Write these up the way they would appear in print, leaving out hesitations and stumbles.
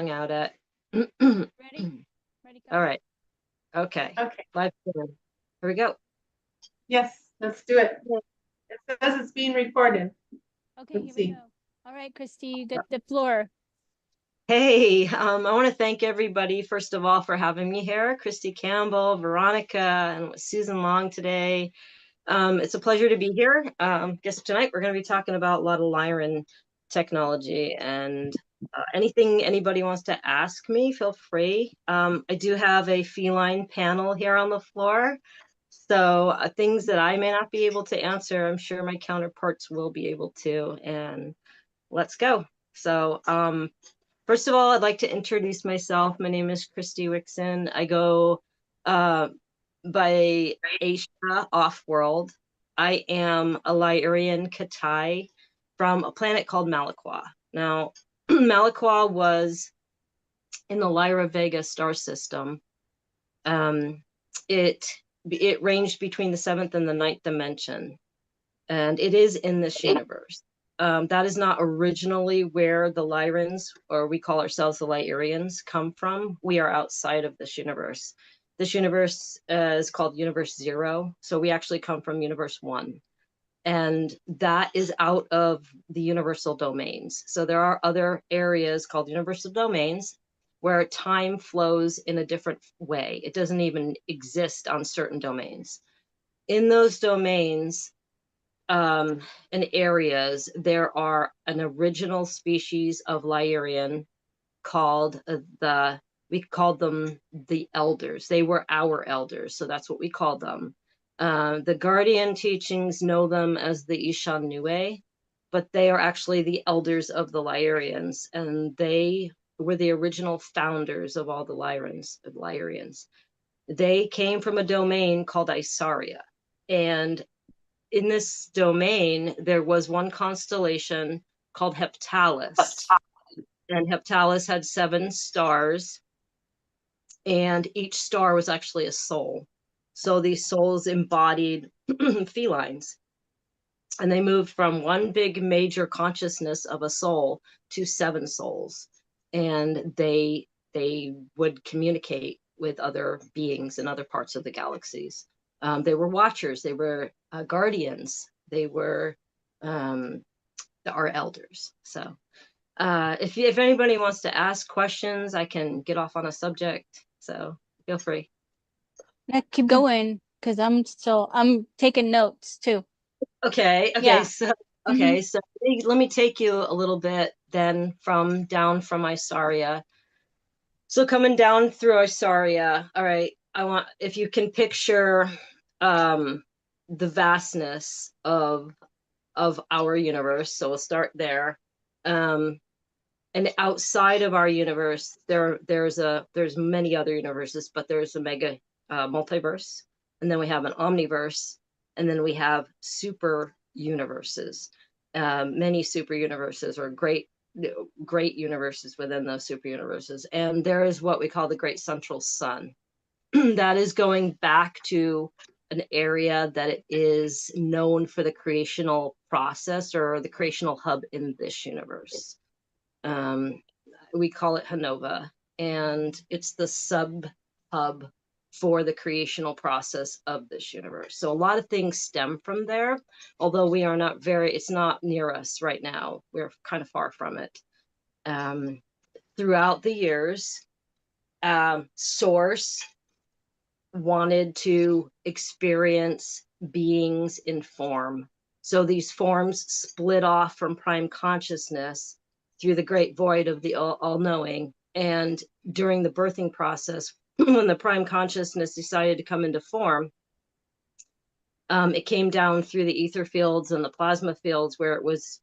hung out at. Ready? Ready, go. All right. Okay. Okay. Live stream. Here we go. Yes, let's do it. It says it's being recorded. Okay, Let's here see. we go. All right, Kristy, you get the floor. Hey, I want to thank everybody, first of all, for having me here. Kristy Campbell, Veronica, and Susan Long today. It's a pleasure to be here. Guess tonight we're going to be talking about a lot of Lyran technology, and anything anybody wants to ask me, feel free. I do have a feline panel here on the floor, so things that I may not be able to answer, I'm sure my counterparts will be able to, and let's go. So first of all, I'd like to introduce myself. My name is Kristy Wixon. I go by Asia Offworld. I am a Lyrian Katai from a planet called Malaqua. Now, Malaqua was in the Lyra Vega star system. It ranged between the 7th and the 9th dimension, and it is in this universe. That is not originally where the Lyrans, or we call ourselves the Lyrians, come from. We are outside of this universe. This universe is called Universe 0, so we actually come from Universe 1. And that is out of the universal domains. So there are other areas called universal domains where time flows in a different way. It doesn't even exist on certain domains. In those domains, and areas, there are an original species of Lyrian called we called them the elders. They were our elders, so that's what we called them. The Guardian teachings know them as the Ishan Nue, but they are actually the elders of the Lyrians, and they were the original founders of all the Lyrians. They came from a domain called Isaria, and in this domain, there was one constellation called Heptalis, and Heptalis had 7 stars, and each star was actually a soul. So these souls embodied felines, and they moved from one big major consciousness of a soul to 7 souls, and they would communicate with other beings in other parts of the galaxies. They were watchers, they were guardians, they were our elders. So if anybody wants to ask questions, I can get off on a subject, so feel free. Yeah, keep going, because I'm taking notes too. Okay, Yeah. so so let me take you a little bit then down from Isaria. So coming down through Isaria, all right, if you can picture the vastness of our universe, so we'll start there. And outside of our universe, there's many other universes, but there's a mega multiverse, and then we have an omniverse, and then we have super universes. Many super universes, or great universes within those super universes. And there is what we call the Great Central Sun. That is going back to an area that it is known for the creational process, or the creational hub in this universe. We call it Hanova, and it's the sub hub for the creational process of this universe. So a lot of things stem from there, although we are not it's not near us right now. We're kind of far from it. Throughout the years, Source wanted to experience beings in form. So these forms split off from prime consciousness through the great void of the all-knowing. And during the birthing process, when the prime consciousness decided to come into form, it came down through the ether fields and the plasma fields, where it was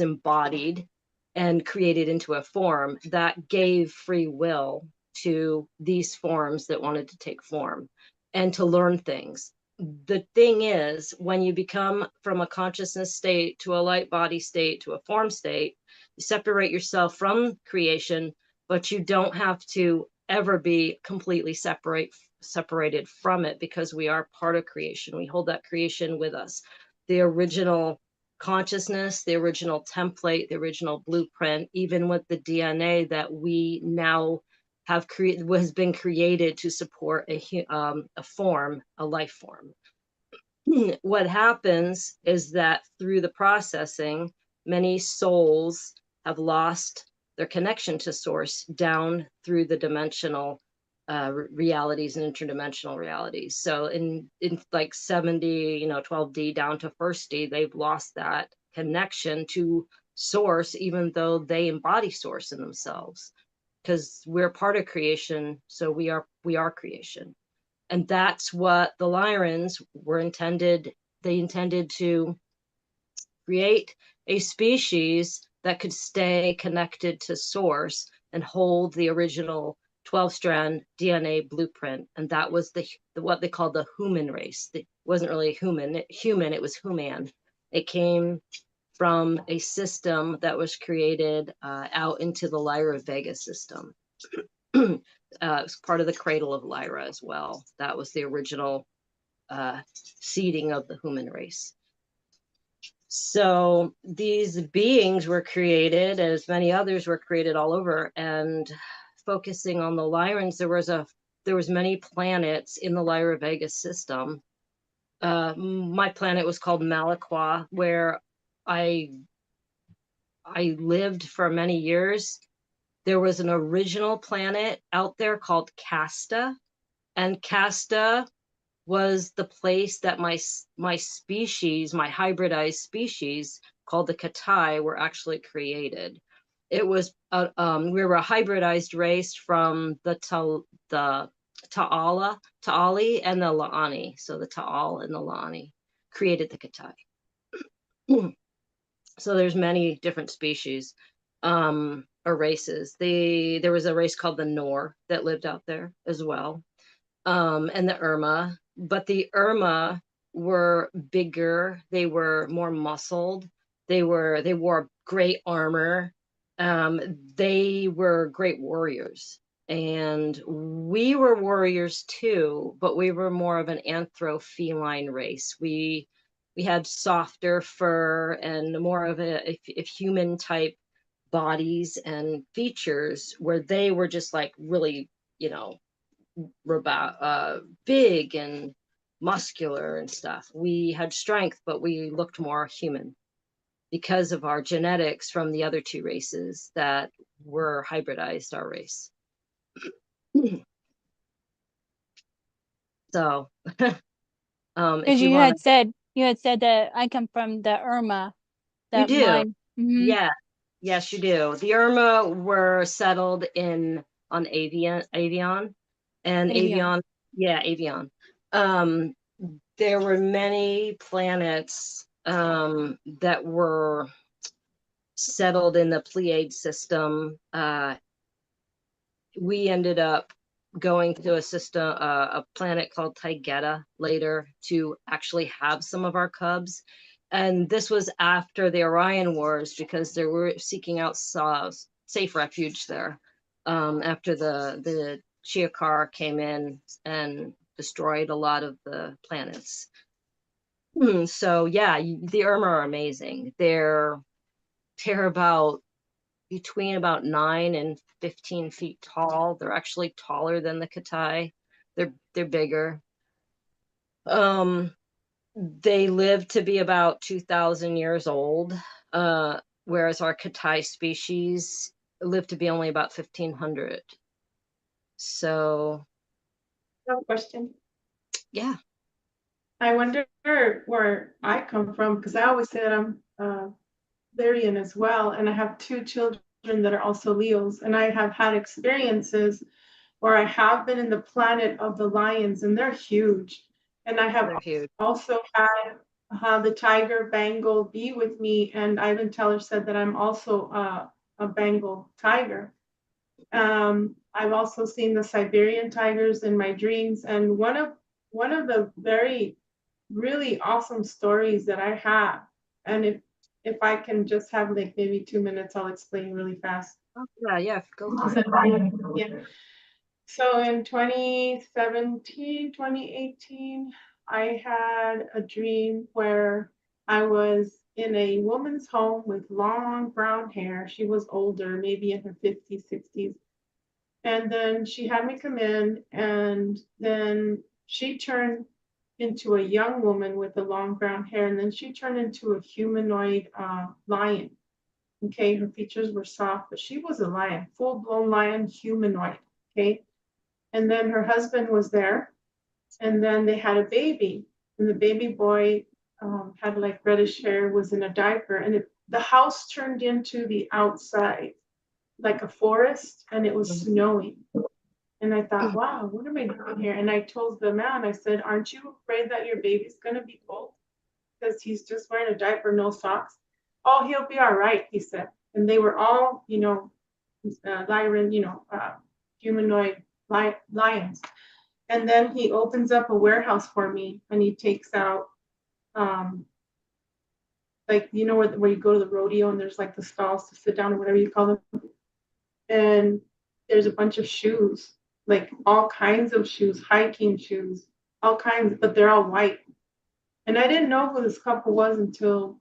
embodied and created into a form that gave free will to these forms that wanted to take form and to learn things. The thing is, when you become from a consciousness state to a light body state to a form state, you separate yourself from creation, but you don't have to ever be completely separated from it, because we are part of creation. We hold that creation with us. The original consciousness, the original template, the original blueprint, even with the DNA that we now have created, has been created to support a form, a life form. What happens is that through the processing, many souls have lost their connection to source down through the dimensional realities and interdimensional realities. So in like 70, 12D down to first D, they've lost that connection to source, even though they embody source in themselves, because we're part of creation. So we are creation. And that's what the Lyrans were intended. They intended to create a species that could stay connected to source and hold the original 12-strand DNA blueprint. And that was what they called the human race. It wasn't really human, it was human. It came from a system that was created out into the Lyra Vega system. It was part of the cradle of Lyra as well. That was the original seeding of the human race. So these beings were created, as many others were created all over. And focusing on the Lyrans, there was many planets in the Lyra Vega system. My planet was called Malaqua, where I lived for many years. There was an original planet out there called Casta, and Casta was the place that my species, my hybridized species called the Katai, were actually created. It was we were a hybridized race from the Ta'ali and the La'ani. So the Ta'al and the La'ani created the Katai. So there's many different species or races. There was a race called the Nor that lived out there as well, and the Irma. But the Irma were bigger. They were more muscled. They wore great armor. They were great warriors, and we were warriors too. But we were more of an anthro-feline race. We had softer fur and more of a human type bodies and features, where they were just like really, big and muscular and stuff. We had strength, but we looked more human because of our genetics from the other two races that were hybridized our race. So Because you had said that I come from the Irma. You do. Mm-hmm. Yeah. Yes, you do. The Irma were settled on Avion and Avion. Yeah, Avion. There were many planets that were settled in the Pleiade system. We ended up going to a planet called Taygeta later to actually have some of our cubs. And this was after the Orion Wars, because they were seeking out safe refuge there after the Shi'Akar came in and destroyed a lot of the planets. So yeah, the Irma are amazing. They're between about 9 and 15 feet tall. They're actually taller than the Katai. They're bigger. They live to be about 2,000 years old, whereas our Katai species live to be only about 1,500. So, No question. Yeah. I wonder where I come from, because I always say that I'm Lyrian as well, and I have 2 children that are also Leos, and I have had experiences where I have been in the planet of the lions, and they're huge. And I have also had the tiger Bengal be with me, and Ivan Teller said that I'm also a Bengal tiger. I've also seen the Siberian tigers in my dreams, and one of the very really awesome stories that I have, and if I can just have like maybe 2 minutes, I'll explain really fast. Oh, yeah, go. Yeah. So in 2017, 2018, I had a dream where I was in a woman's home with long brown hair. She was older, maybe in her 50s, 60s. And then she had me come in, and then she turned into a young woman with the long brown hair, and then she turned into a humanoid lion. Okay, her features were soft, but she was a lion, full-blown lion, humanoid. Okay, and then her husband was there, and then they had a baby, and the baby boy had like reddish hair, was in a diaper, and the house turned into the outside, like a forest, and it was snowing. And I thought, wow, what am I doing here? And I told the man, I said, aren't you afraid that your baby's going to be cold? Because he's just wearing a diaper, no socks. Oh, he'll be all right, he said. And they were all, Lyran, humanoid lions. And then he opens up a warehouse for me, and he takes out, like, where you go to the rodeo and there's like the stalls to sit down or whatever you call them. And there's a bunch of shoes, like all kinds of shoes, hiking shoes, all kinds, but they're all white. And I didn't know who this couple was until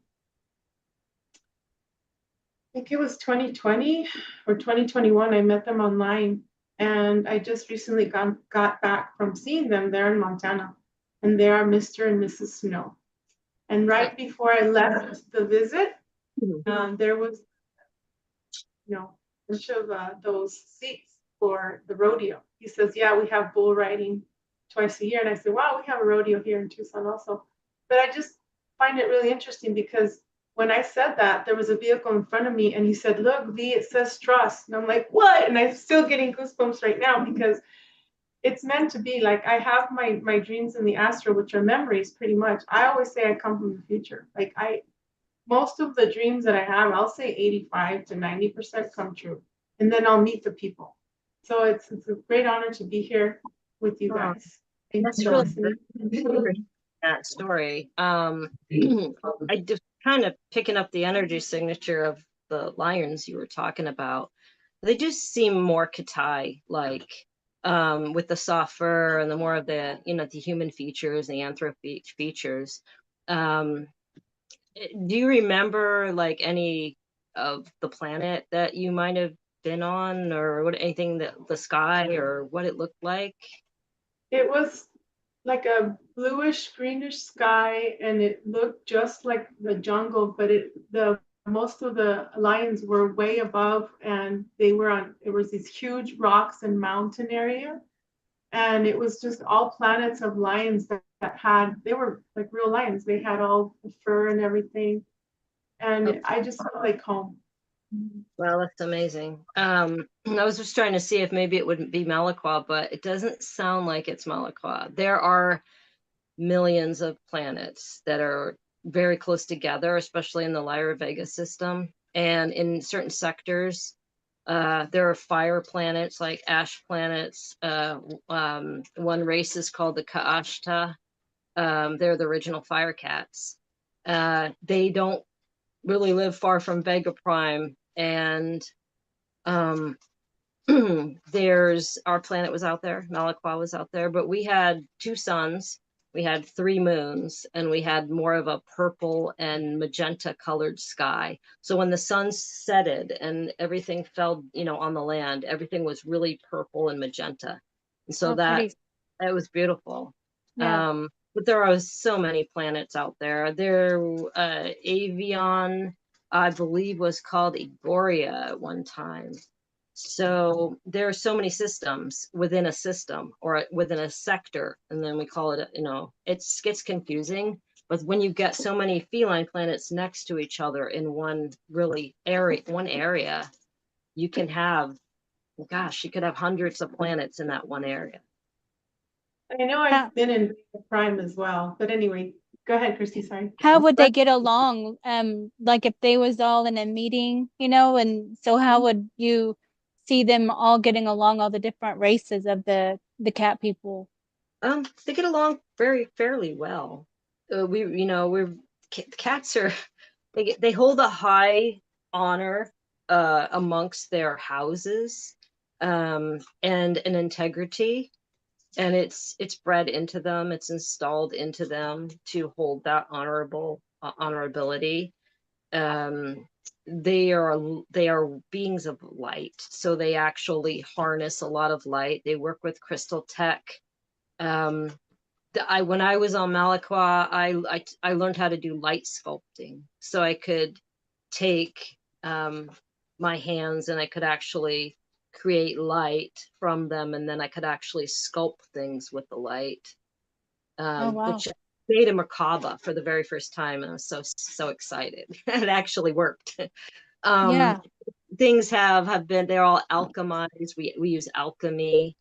I think it was 2020 or 2021. I met them online, and I just recently got back from seeing them there in Montana. And they are Mr. and Mrs. Snow. And right before I left the visit, there was, a bunch of those seats for the rodeo. He says, yeah, we have bull riding twice a year. And I said, wow, we have a rodeo here in Tucson also. But I just find it really interesting because when I said that, there was a vehicle in front of me, and he said, look, V, it says trust. And I'm like, what? And I'm still getting goosebumps right now because it's meant to be. Like, I have my dreams in the astral, which are memories pretty much. I always say I come from the future. Like, most of the dreams that I have, I'll say 85 to 90% come true. And then I'll meet the people. So it's a great honor to be here with you guys. That's really that story. I just kind of picking up the energy signature of the lions you were talking about. They just seem more Katai like, with the soft fur and the more of the the human features, the anthropic features. Do you remember like any of the planet that you might have been on, or anything that the sky or what it looked like? It was like a bluish greenish sky, and it looked just like the jungle, but the most of the lions were way above, and it was these huge rocks and mountain area, and it was just all planets of lions that they were like real lions. They had all the fur and everything, and I just felt like home. Well, that's amazing. I was just trying to see if maybe it wouldn't be Malaqua, but it doesn't sound like it's Malaqua. There are millions of planets that are very close together, especially in the Lyra Vega system. And in certain sectors, there are fire planets like ash planets. One race is called the Ka'ashta. They're the original fire cats. They don't really live far from Vega Prime. And there's our planet was out there, Malaqua was out there, but we had 2 suns, we had 3 moons, and we had more of a purple and magenta colored sky. So when the sun setted and everything fell, on the land, everything was really purple and magenta. And so that was beautiful. Yeah. But there are so many planets out there. Avion, I believe, was called Egoria at one time. So there are so many systems within a system or within a sector, and then we call it, it gets confusing. But when you get so many feline planets next to each other in one area, you can have, you could have hundreds of planets in that one area. I know I've been in Vega Prime as well, but anyway, go ahead, Kristy. Sorry. How would they get along? Like if they was all in a meeting, and so how would you see them all getting along, all the different races of the cat people? They get along fairly well. Cats are, they hold a high honor amongst their houses, and an integrity, and it's bred into them, it's installed into them to hold that honorability. They are beings of light, so they actually harness a lot of light. They work with crystal tech. When I was on Malaqua, I learned how to do light sculpting, so I could take my hands and I could actually create light from them, and then I could actually sculpt things with the light, Oh, wow. which made a Merkaba for the very first time, and I was so excited. It actually worked. Yeah. Things have been, they're all alchemized. We use alchemy.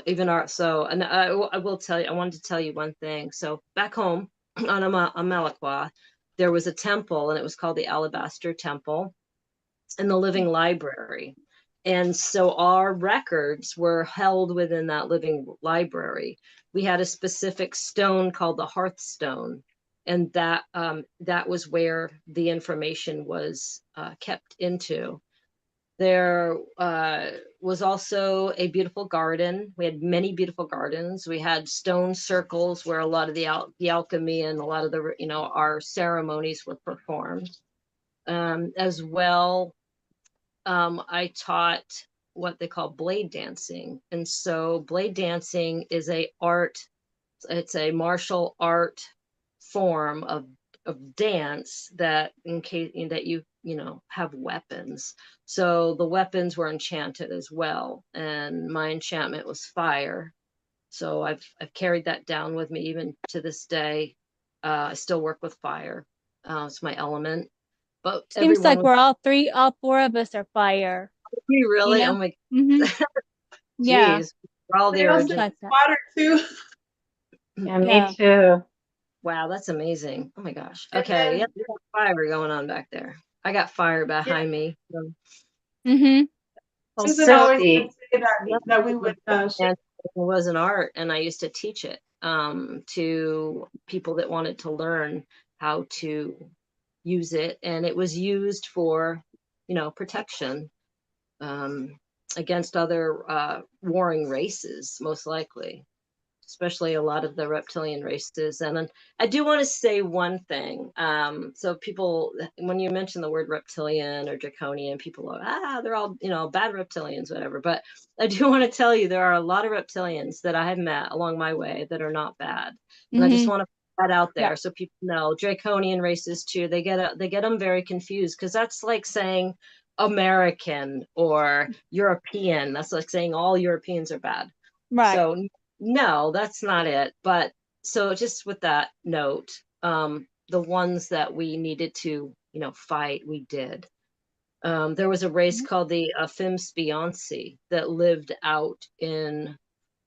Even our, so, and I will tell you, I wanted to tell you one thing. So back home on Amalaqua, there was a temple, and it was called the Alabaster Temple, in the living library. And so our records were held within that living library. We had a specific stone called the Hearthstone, and that was where the information was kept into. There was also a beautiful garden. We had many beautiful gardens. We had stone circles where a lot of the alchemy and a lot of the, our ceremonies were performed. As well, I taught what they call blade dancing. And so blade dancing is it's a martial art form of dance that, in case that you have weapons. So the weapons were enchanted as well, and my enchantment was fire. So I've carried that down with me even to this day. I still work with fire. It's my element. But Seems like everyone, we're all four of us are fire, you you really? know? Oh my, Mm-hmm. Yeah. geez, we're all the I also Seems original. like that. water too. Yeah, me Yeah. too. Wow, that's amazing. Oh my gosh. And Okay, yeah, then, we got fire going on back there. I got fire behind me. So, Mm-hmm. Well, Susan always Kristy, would say that we would and it was an art, and I used to teach it to people that wanted to learn how to use it, and it was used for, protection against other warring races, most likely, especially a lot of the reptilian races. And then I do want to say one thing. So people, when you mention the word reptilian or draconian, people are, they're all, bad reptilians, whatever. But I do want to tell you, there are a lot of reptilians that I have met along my way that are not bad. And I just Mm-hmm. want to put that out there Yeah. so people know. Draconian races too, they get them very confused, because that's like saying American or European. That's like saying all Europeans are bad. Right. So no, that's not it. But so just with that note, the ones that we needed to, fight, we did. There was a race Mhm. called the Fimspioncy that lived out in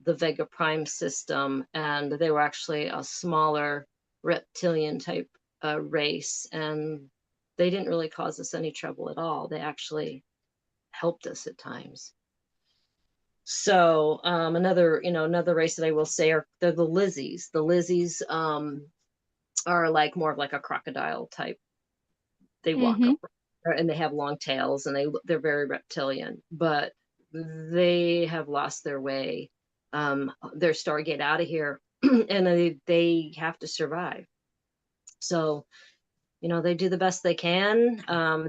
the Vega Prime system, and they were actually a smaller reptilian type race, and they didn't really cause us any trouble at all. They actually helped us at times. So another race that I will say they're the Lizzies. The Lizzies are like more of like a crocodile type. They walk Mm-hmm. around, and they have long tails, and they're very reptilian, but they have lost their way. Their Stargate out of here, and they have to survive. So they do the best they can.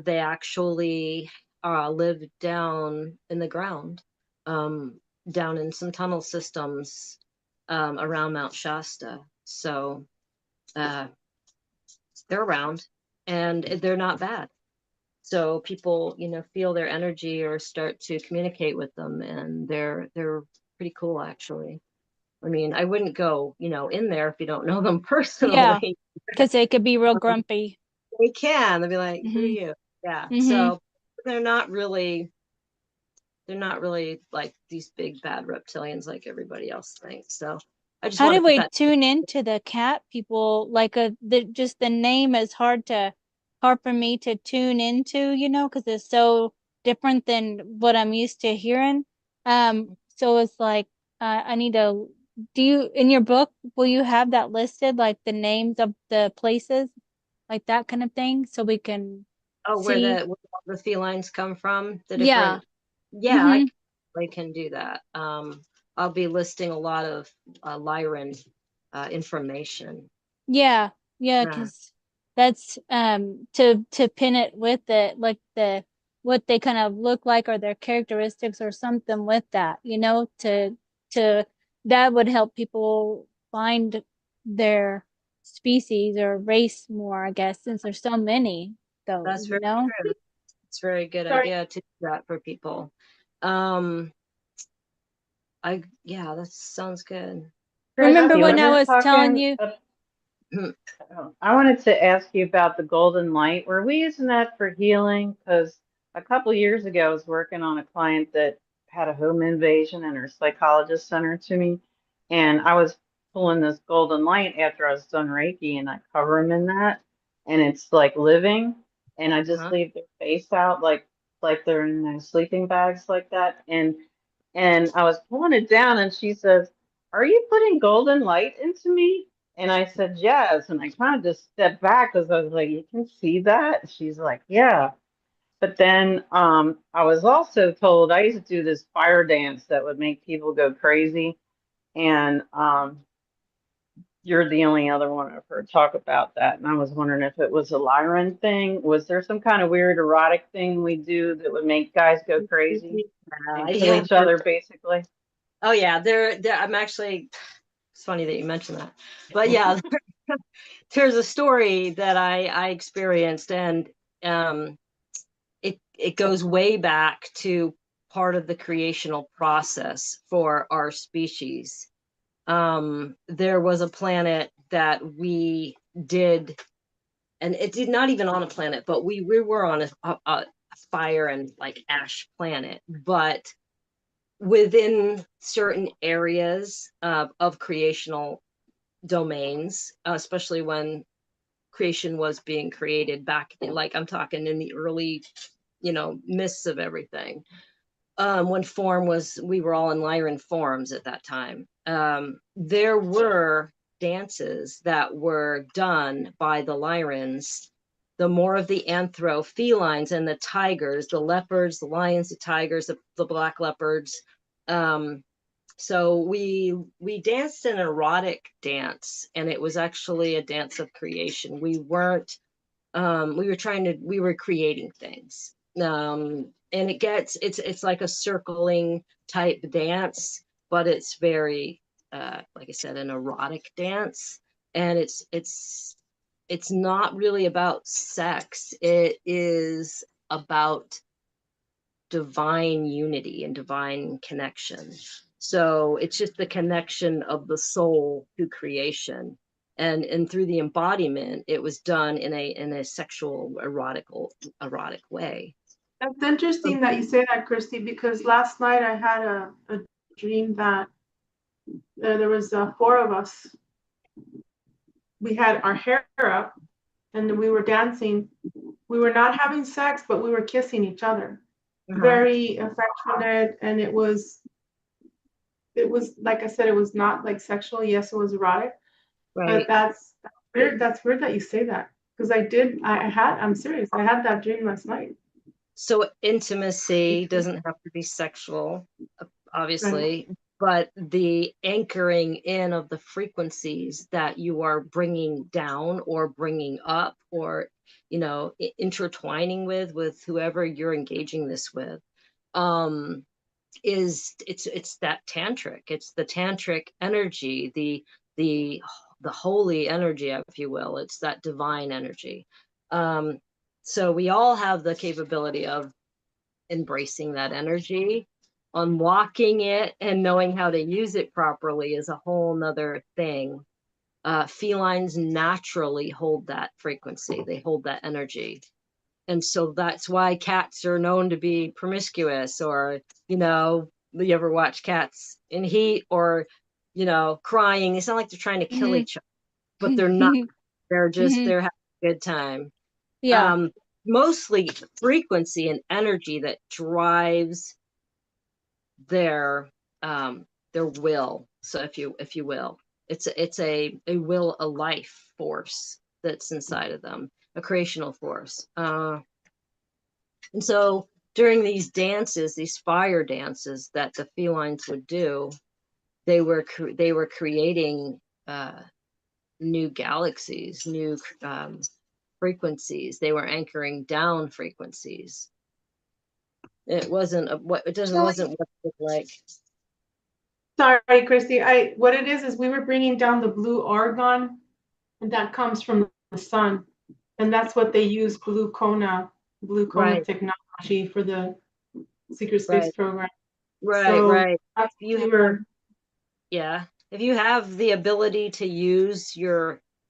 They actually live down in the ground, down in some tunnel systems around Mount Shasta. So they're around, and they're not bad. So people, feel their energy or start to communicate with them, and they're pretty cool, actually. I mean, I wouldn't go, in there if you don't know them Yeah. personally. Because they could be real grumpy. They can. They'll be like, "Who are Mm-hmm. you?" Yeah. Mm-hmm. So they're not really like these big bad reptilians like everybody else thinks. So I just How want to do put we that. tune into the cat people? Like just the name is hard for me to tune into, because it's so different than what I'm used to hearing. So it's like I need to. Do you in your book will you have that listed, like the names of the places, like that kind of thing, so we can Oh, see? where all the felines come from, the Yeah. different. Yeah, Mm-hmm. I can do that. I'll be listing a lot of Lyran information. Yeah. Yeah. Yeah. Because that's to pin it with it, like what they kind of look like or their characteristics or something with that, you know, to that would help people find their species or race more, I guess, since there's so many, though, That's you very know. true. It's a very good Sorry. idea to do that for people. Yeah, that sounds good. Remember Kristy, when when I you're was telling talking, you? I wanted to ask you about the golden light. Were we using that for healing? Because a couple years ago, I was working on a client that had a home invasion, and her psychologist sent her to me, and I was pulling this golden light after I was done Reiki, and I cover them in that, and it's like living, and I just Uh-huh. leave their face out like they're in their sleeping bags like that, and I was pulling it down, and she says, "Are you putting golden light into me?" And I said, yes. And I kind of just stepped back because I was like, you can see that? She's like, yeah. But then I was also told I used to do this fire dance that would make people go crazy. And you're the only other one I've heard talk about that. And I was wondering if it was a Lyran thing. Was there some kind of weird erotic thing we do that would make guys go crazy and kill Yeah. each other, basically? Oh yeah, I'm actually, it's funny that you mentioned that. But yeah, there's a story that I experienced, and it goes way back to part of the creational process for our species. There was a planet that we did, and it did not even on a planet, but we were on a fire and like ash planet, but within certain areas of creational domains, especially when creation was being created back, like I'm talking in the early, mists of everything. When we were all in Lyran forms at that time. There were dances that were done by the Lyrans, the more of the anthro felines and the tigers, the leopards, the lions, the tigers, the black leopards. So we danced an erotic dance, and it was actually a dance of creation. We weren't we were creating things. And it's like a circling type dance, but it's very like I said, an erotic dance. And it's not really about sex. It is about divine unity and divine connection. So it's just the connection of the soul to creation. And through the embodiment, it was done in a sexual erotic way. That's interesting that you say that, Kristy, because last night I had a dream that there was four of us. We had our hair up and we were dancing. We were not having sex, but we were kissing each other. Very affectionate, and it was like I said, it was not like sexual. Yes, it was erotic, Right. but that's weird. That's weird that you say that, because I'm serious. I had that dream last night. So intimacy doesn't have to be sexual, obviously, but the anchoring in of the frequencies that you are bringing down or bringing up, or intertwining with whoever you're engaging this with, it's that tantric. It's the tantric energy, the holy energy, if you will. It's that divine energy. So we all have the capability of embracing that energy. Unlocking it and knowing how to use it properly is a whole nother thing. Felines naturally hold that frequency. They hold that energy. And so that's why cats are known to be promiscuous, or, you ever watch cats in heat, or, crying. It's not like they're trying to kill each other, but they're not. They're Mhm. having a good time. Yeah. Mostly frequency and energy that drives their will. So if you will, it's a will, a life force that's inside of them, a creational force. And so during these dances, these fire dances that the felines would do, they were creating new galaxies, new frequencies. They were anchoring down frequencies. It wasn't wasn't what it looked like. Sorry, Kristy. What it is we were bringing down the blue argon, and that comes from the sun, and that's what they use blue cona Right. technology for the secret space Right. program. Right, So right. that's You we were. Yeah. If you have the ability to use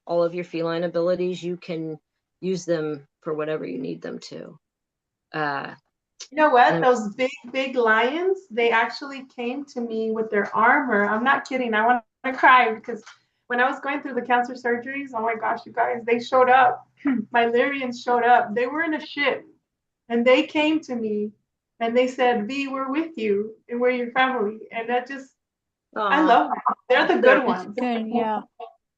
all of your feline abilities, you can use them for whatever you need them to. You know what? And Those big lions, they actually came to me with their armor. I'm not kidding. I want to cry because when I was going through the cancer surgeries, oh my gosh, you guys, they showed up. My Lyrians showed up. They were in a ship and they came to me and they said, V, we're with you and we're your family. And that just, I love them. They're the good That's ones. good. Yeah.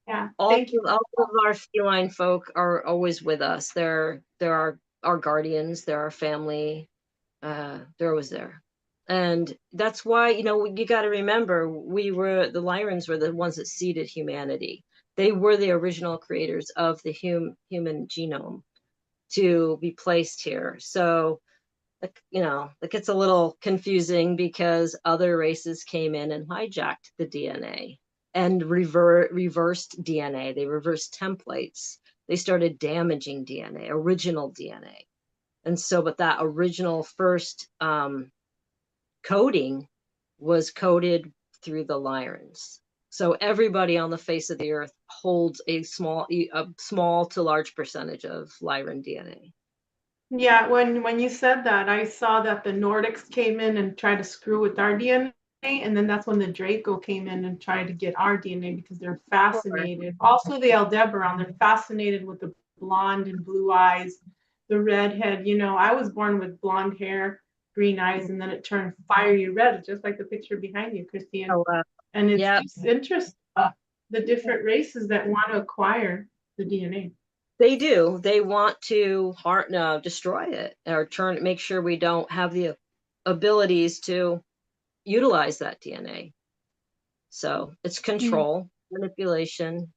Yeah. all Thank you. of our feline folk are always with us. They're our guardians, they're our family. They're always there. And that's why, you got to remember, the Lyrans were the ones that seeded humanity. They were the original creators of the human genome to be placed here. So, it gets a little confusing because other races came in and hijacked the DNA and reversed DNA. They reversed templates. They started damaging DNA, original DNA. And so, but that original first coding was coded through the Lyrans. So everybody on the face of the earth holds a small to large percentage of Lyran DNA. Yeah, when you said that, I saw that the Nordics came in and tried to screw with our DNA, and then that's when the Draco came in and tried to get our DNA because they're fascinated. Also, the Aldebaran, they're fascinated with the blonde and blue eyes, the redhead. I was born with blonde hair, green eyes, and then it turned fiery red, just like the picture behind you, Christine. Oh, And it's yeah. just interesting, the different races that want to acquire the DNA. They do. They want to destroy it or make sure we don't have the abilities to utilize that DNA. So it's control, manipulation,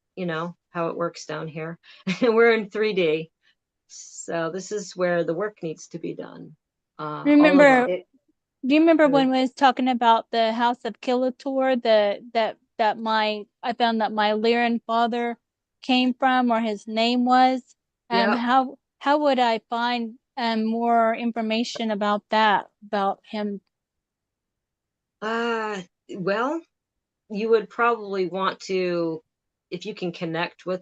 how it works down here. And we're in 3D. So this is where the work needs to be done. Remember, It, do you remember when we was talking about the House of Killator, I found that my Lyran father came from, or his name was? Yep. How would I find more information about him? Well, you would probably want to, if you can connect with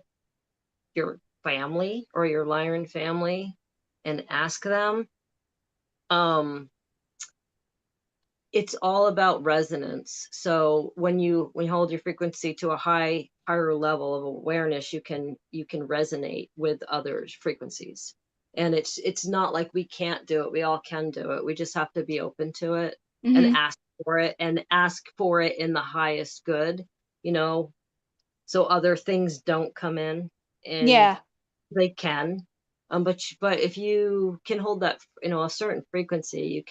your family or your Lyran family and ask them. It's all about resonance. So when you hold your frequency to a higher level of awareness, you can resonate with others' frequencies. And it's not like we can't do it. We all can do it. We just have to be open to it and ask for it in the highest good, so other things don't come in. And Yeah. they can. But if you can hold that, a certain frequency,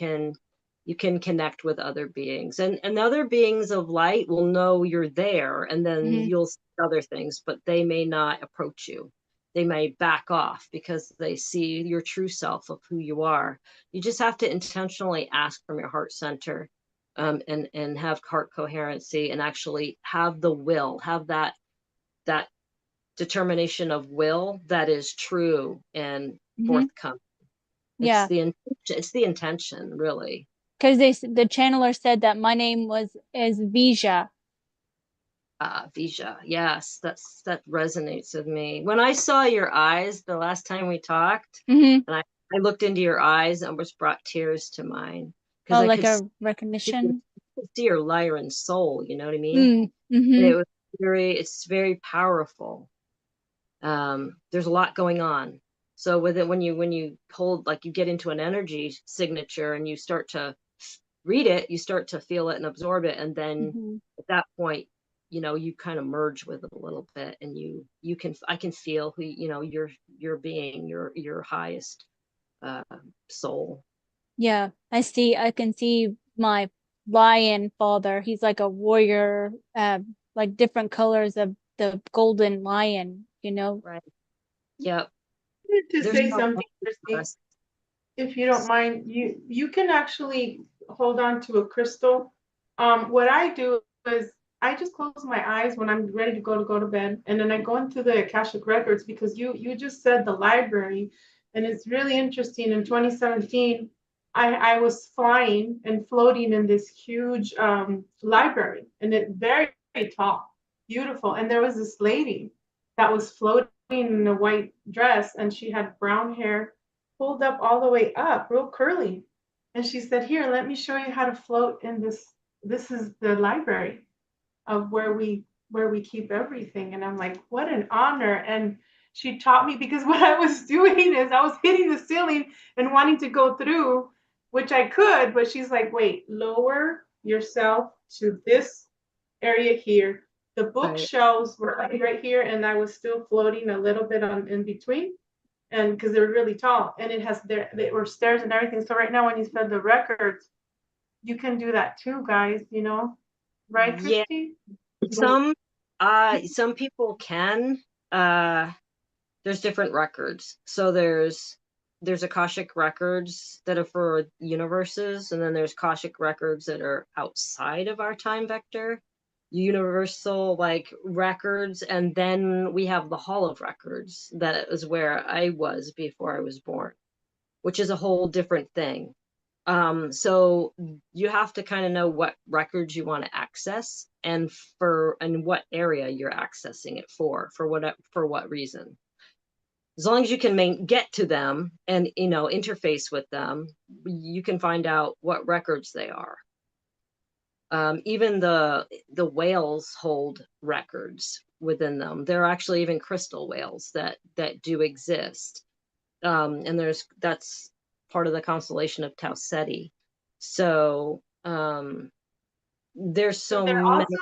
you can connect with other beings, and other beings of light will know you're there, and then you'll see other things, but they may not approach you. They may back off because they see your true self of who you are. You just have to intentionally ask from your heart center, and have heart coherency, and actually have the will, have that determination of will that is true and forthcoming. Yeah. It's the intention, really. Because the channeler said that my name is Vija. Vija, yes, that resonates with me. When I saw your eyes the last time we talked, and I looked into your eyes, and almost brought tears to mine because I like could a recognition. see your Lyran soul. You know what I mean? It's very powerful. There's a lot going on. So with it, when you hold, like, you get into an energy signature and you start to read it, you start to feel it and absorb it, and then at that point, you kind of merge with it a little bit, and I can feel who, your being, your highest soul. Yeah, I can see my lion father. He's like a warrior, like different colors of the golden lion, Right. Yep. wanted to There's say no something, Kristy, if you don't mind. You can actually hold on to a crystal. What I do is I just close my eyes when I'm ready to go to bed, and then I go into the Akashic records, because you just said the library, and it's really interesting. In 2017, I was flying and floating in this huge library, and it very, very tall, beautiful, and there was this lady that was floating in a white dress, and she had brown hair pulled up all the way up, real curly. And she said, "Here, let me show you how to float in this. This is the library of where we keep everything." And I'm like, what an honor. And she taught me, because what I was doing is I was hitting the ceiling and wanting to go through, which I could, but she's like, wait, lower yourself to this area here. The bookshelves were like right here, and I was still floating a little bit on in between, and because they were really tall, and they were stairs and everything. So right now, when you said the records, you can do that too, guys, right, Yeah, Kristy? some people can. There's different records. So there's Akashic records that are for universes, and then there's Akashic records that are outside of our time vector, universal like records, and then we have the Hall of Records, that is where I was before I was born, which is a whole different thing. So you have to kind of know what records you want to access, and what area you're accessing it for what reason. As long as you can get to them and interface with them, you can find out what records they are. Even the whales hold records within them. There are actually even crystal whales that do exist, and that's part of the constellation of Tau Ceti. So there's so They're many. also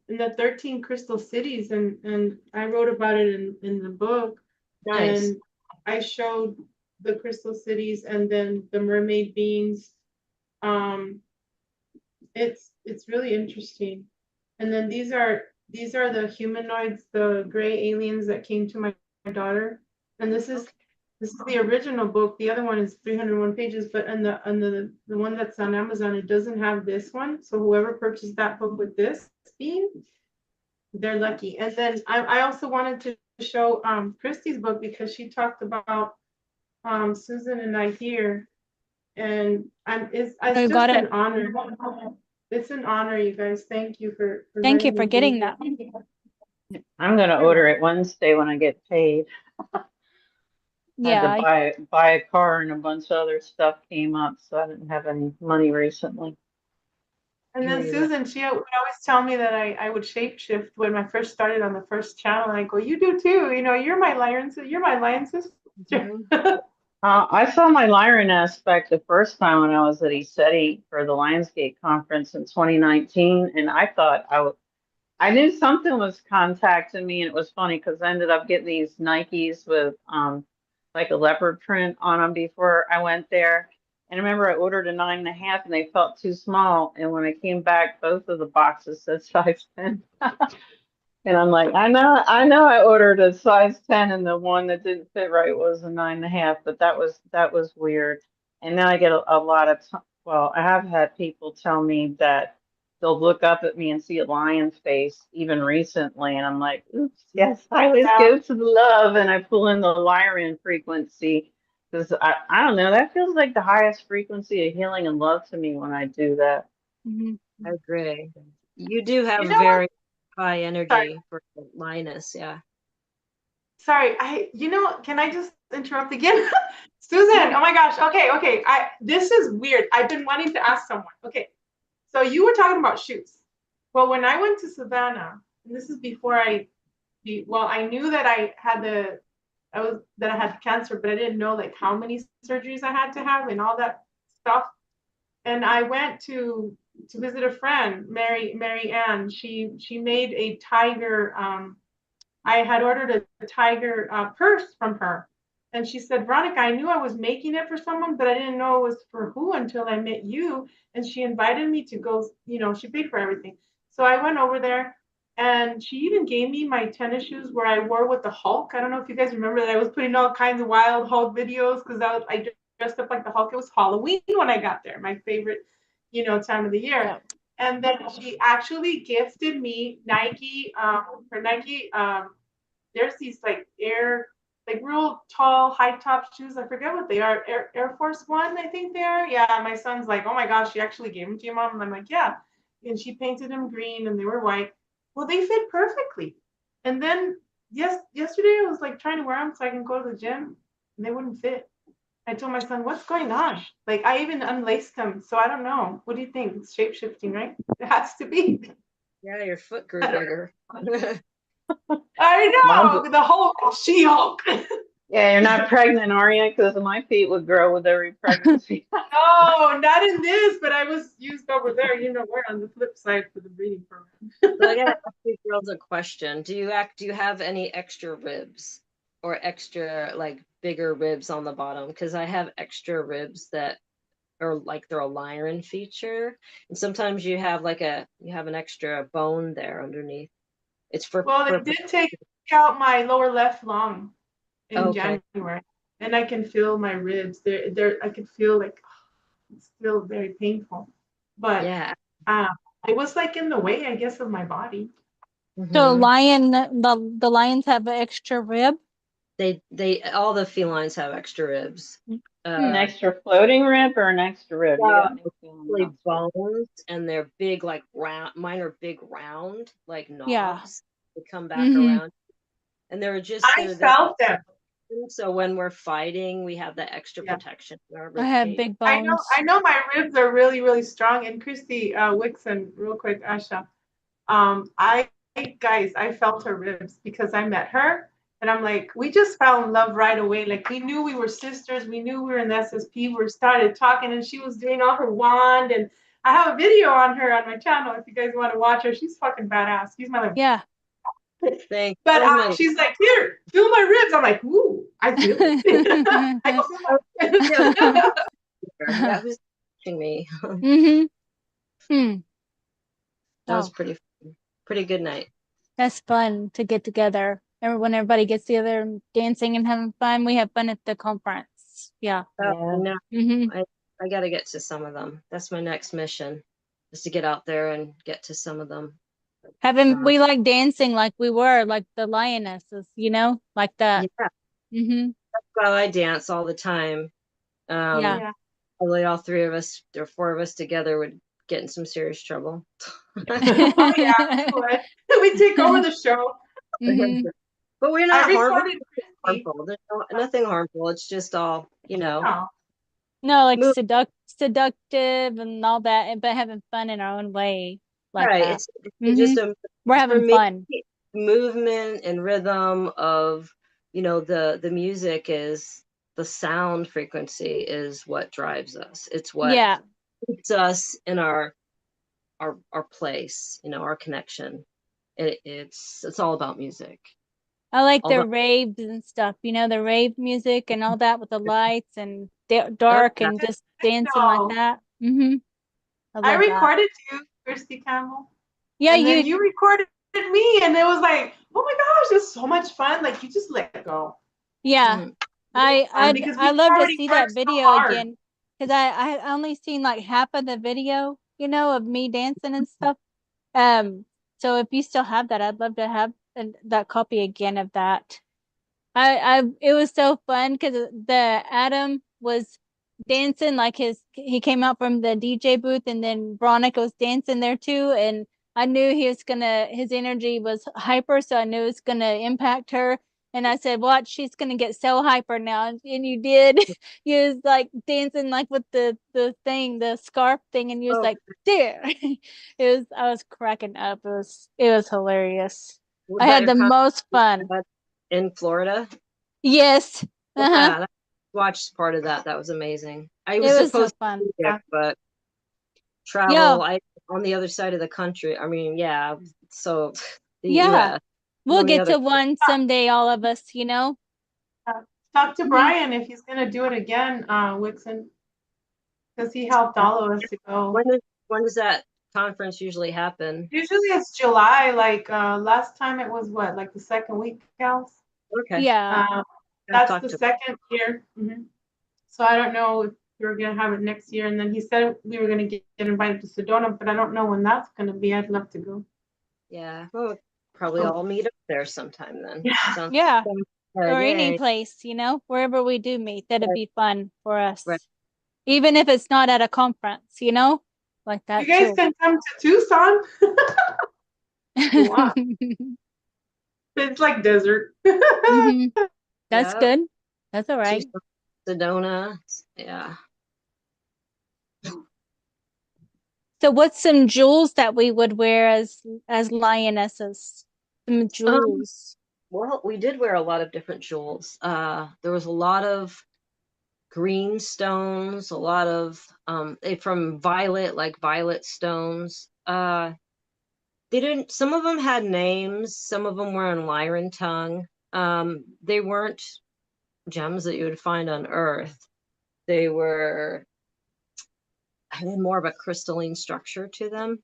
in the 13 crystal cities, and I wrote about it in the book. Nice. And I showed the crystal cities, and then the mermaid beings. It's really interesting. And then these are the humanoids, the gray aliens that came to my daughter. And this is the original book. The other one is 301 pages, but on the one that's on Amazon, it doesn't have this one. So whoever purchased that book with this being, they're lucky. And then I also wanted to show Kristy's book, because she talked about Susan and I here. And it's You just got an it. honor. It's an honor, you guys. Thank you for Thank you letting for me getting be that. here. I'm gonna order it Wednesday when I get paid. Had to Yeah, buy a car, and a bunch of other stuff came up, so I didn't have any money recently. And then Susan, she would always tell me that I would shapeshift when I first started on the first channel. And I go, you do too. You're my lion sister. I saw my Lyran aspect the first time when I was at ESETI for the Lionsgate conference in 2019, and I thought I knew something was contacting me, and it was funny because I ended up getting these Nikes with like a leopard print on them before I went there. And I remember I ordered a 9.5, and they felt too small. And when I came back, both of the boxes said size 10. And I'm like, I know I ordered a size 10, and the one that didn't fit right was a 9.5, but that was weird. And now I get a lot of, well, I have had people tell me that they'll look up at me and see a lion's face even recently. And I'm like, oops, yes, I always go to the love, and I pull in the Lyran frequency, because I don't know, that feels like the highest frequency of healing and love to me when I do that. Mhm. I agree. You do have know what? very high energy for Linus, yeah. Sorry, can I just interrupt again? Susan, oh my gosh. Okay. This is weird. I've been wanting to ask someone. Okay. So you were talking about shoes. Well, when I went to Savannah, and this is before I knew that I had cancer, but I didn't know like how many surgeries I had to have and all that stuff. And I went to visit a friend, Mary Ann. She made a tiger. I had ordered a tiger purse from her, and she said, "Veronica, I knew I was making it for someone, but I didn't know it was for who until I met you." And she invited me to go. She paid for everything. So I went over there, And she even gave me my tennis shoes where I wore with the Hulk. I don't know if you guys remember that I was putting all kinds of wild Hulk videos because I dressed up like the Hulk. It was Halloween when I got there, my favorite, time of the year. Yeah. And then she actually gifted me Nike, for Nike, there's these like real tall, high top shoes. I forget what they are. Air Force One, I think they are. Yeah, my son's like, oh my gosh, she actually gave them to you, mom. And I'm like, yeah. And she painted them green and they were white. Well, they fit perfectly. And then yesterday I was like trying to wear them so I can go to the gym and they wouldn't fit. I told my son, what's going on? Like I even unlaced them. So I don't know. What do you think? It's shape shifting, right? It has to be. Yeah, your foot grew bigger. I Mom's, know. The Hulk, She-Hulk. yeah, you're not pregnant, are you? Because my feet would grow with every pregnancy. No, not in this, but I was used over there. We're on the flip side for the breeding program. So I gotta ask you girls a question. Do you have any extra ribs or extra like bigger ribs on the bottom? Because I have extra ribs that are like they're a Lyran feature, and sometimes you have an extra bone there underneath. It's Well, they did take out my lower left lung in Okay. January, and I can feel my ribs. I could feel like it's still very painful, but Yeah. uh, it was like in the way, I guess, of my body. So Mhm. the lions have an extra rib. They all the felines have extra ribs. An Uh, extra floating rib or an extra rib? You yeah, got me feeling mostly that's what. bones, and they're big, like round. Mine are big, round, like Yeah. knobs. They come back Mm-hmm. around, and I they're felt them. so when we're fighting, we have the extra Yeah. protection in our I rib have cage. big I know, bones. I know my ribs are really, really strong. And Kristy Wixon, real quick, Asha, I guys, I felt her ribs because I met her, and I'm like, we just fell in love right away. Like we knew we were sisters. We knew we were in the SSP. We started talking, and she was doing all her wand, and I have a video on her on my channel if you guys want to watch her. She's fucking badass. She's my like, Yeah. Thanks. but That was my she's like, here, feel my ribs. I'm like, ooh, I feel it. I go yeah, feel that. yeah, who's teaching me? Mm-hmm. Hmm. That was Oh, pretty good night. that's fun to get together. When everybody gets together and dancing and having fun, we have fun at the conference. Yeah. Yeah. No, Mm-hmm. I got to get to some of them. That's my next mission, is to get out there and get to some of them. We like dancing like we were, like the lionesses, like that. Yeah, Mm-hmm. well, I dance all the time. Yeah. Yeah. Probably all three of us or four of us together would get in some serious trouble. Oh yeah, we would. We take over the show. Mm-hmm. But we're I not recorded Kristy. harmful. There's nothing harmful. It's just all, Oh, No, like move. seductive and all that, but having fun in our own way, like Right. that. It's Mm-hmm. just We're for having me, fun. movement and rhythm of, the music is the sound frequency is what drives us. It's what Yeah. keeps us in our place, our connection. It's all about music. I like All the the raves and stuff, the rave music and all that with the lights and oh, dark yeah. and just dancing like no. that. Mm-hmm. I I love that. recorded you, Kristy Campbell, Yeah, and then you, you recorded me, and it was like, oh my gosh, it's so much fun. Like you just let go. yeah. Mhm. Because I we love to already see that worked so video hard. again because I had only seen like half of the video, of me dancing and stuff. So if you still have that, I'd love to have that copy again of that. It was so fun because the Adam was dancing like he came out from the DJ booth and then Veronica was dancing there too. And I knew his energy was hyper. So I knew it was going to impact her. And I said, watch, she's going to get so hyper now. And you did. You was like dancing like with the scarf thing. And you was Oh, like, there. I was cracking up. It was hilarious. was I that had your the concert most fun. in Florida? Yes. Uh-huh. Yeah, I watched part of that. That was amazing. I It was was so supposed to fun. be there, but Yeah. travel, I on the other side of the country. I mean, yeah, so the Yeah. US We'll on the get other. to one someday, all of us, Talk to Mhm. Brian if he's gonna do it again, Wixon, because he helped all of us to go. When does that conference usually happen? Usually it's July, like last time it was what, like the second week, Gals? Okay. Yeah. That's talk the to- second year. So I don't know if we're gonna have it next year. And then he said we were gonna get invited to Sedona, but I don't know when that's gonna be. I'd love to go. Yeah, well, probably Oh. all meet up there sometime then. Yeah. Sounds Yeah. good. Or any Yay. place, wherever we do meet, that'd be fun for us. Right. Even if it's not at a conference, like that You guys too. can come to Tucson. You want. It's like desert. Mhm. That's Yeah. good. That's all right. Tucson, Sedona. Yeah. So what's some jewels that we would wear as lionesses? Some jewels. Well, we did wear a lot of different jewels. There was a lot of green stones, a lot of from violet, like violet stones. They didn't, some of them had names, some of them were in Lyran tongue. They weren't gems that you would find on Earth. They were had more of a crystalline structure to them.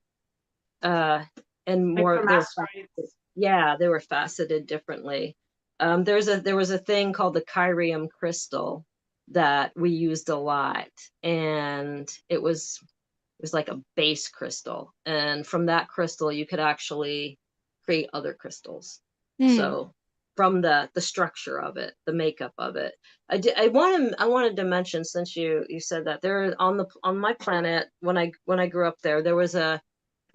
And Like more from they were, asteroids. yeah, they were faceted differently. There was a thing called the Kyrium crystal that we used a lot, and it was like a base crystal, and from that crystal you could actually create other crystals. So from the structure of it, the makeup of it, I wanted to mention, since you said that, there on my planet, when I grew up there was a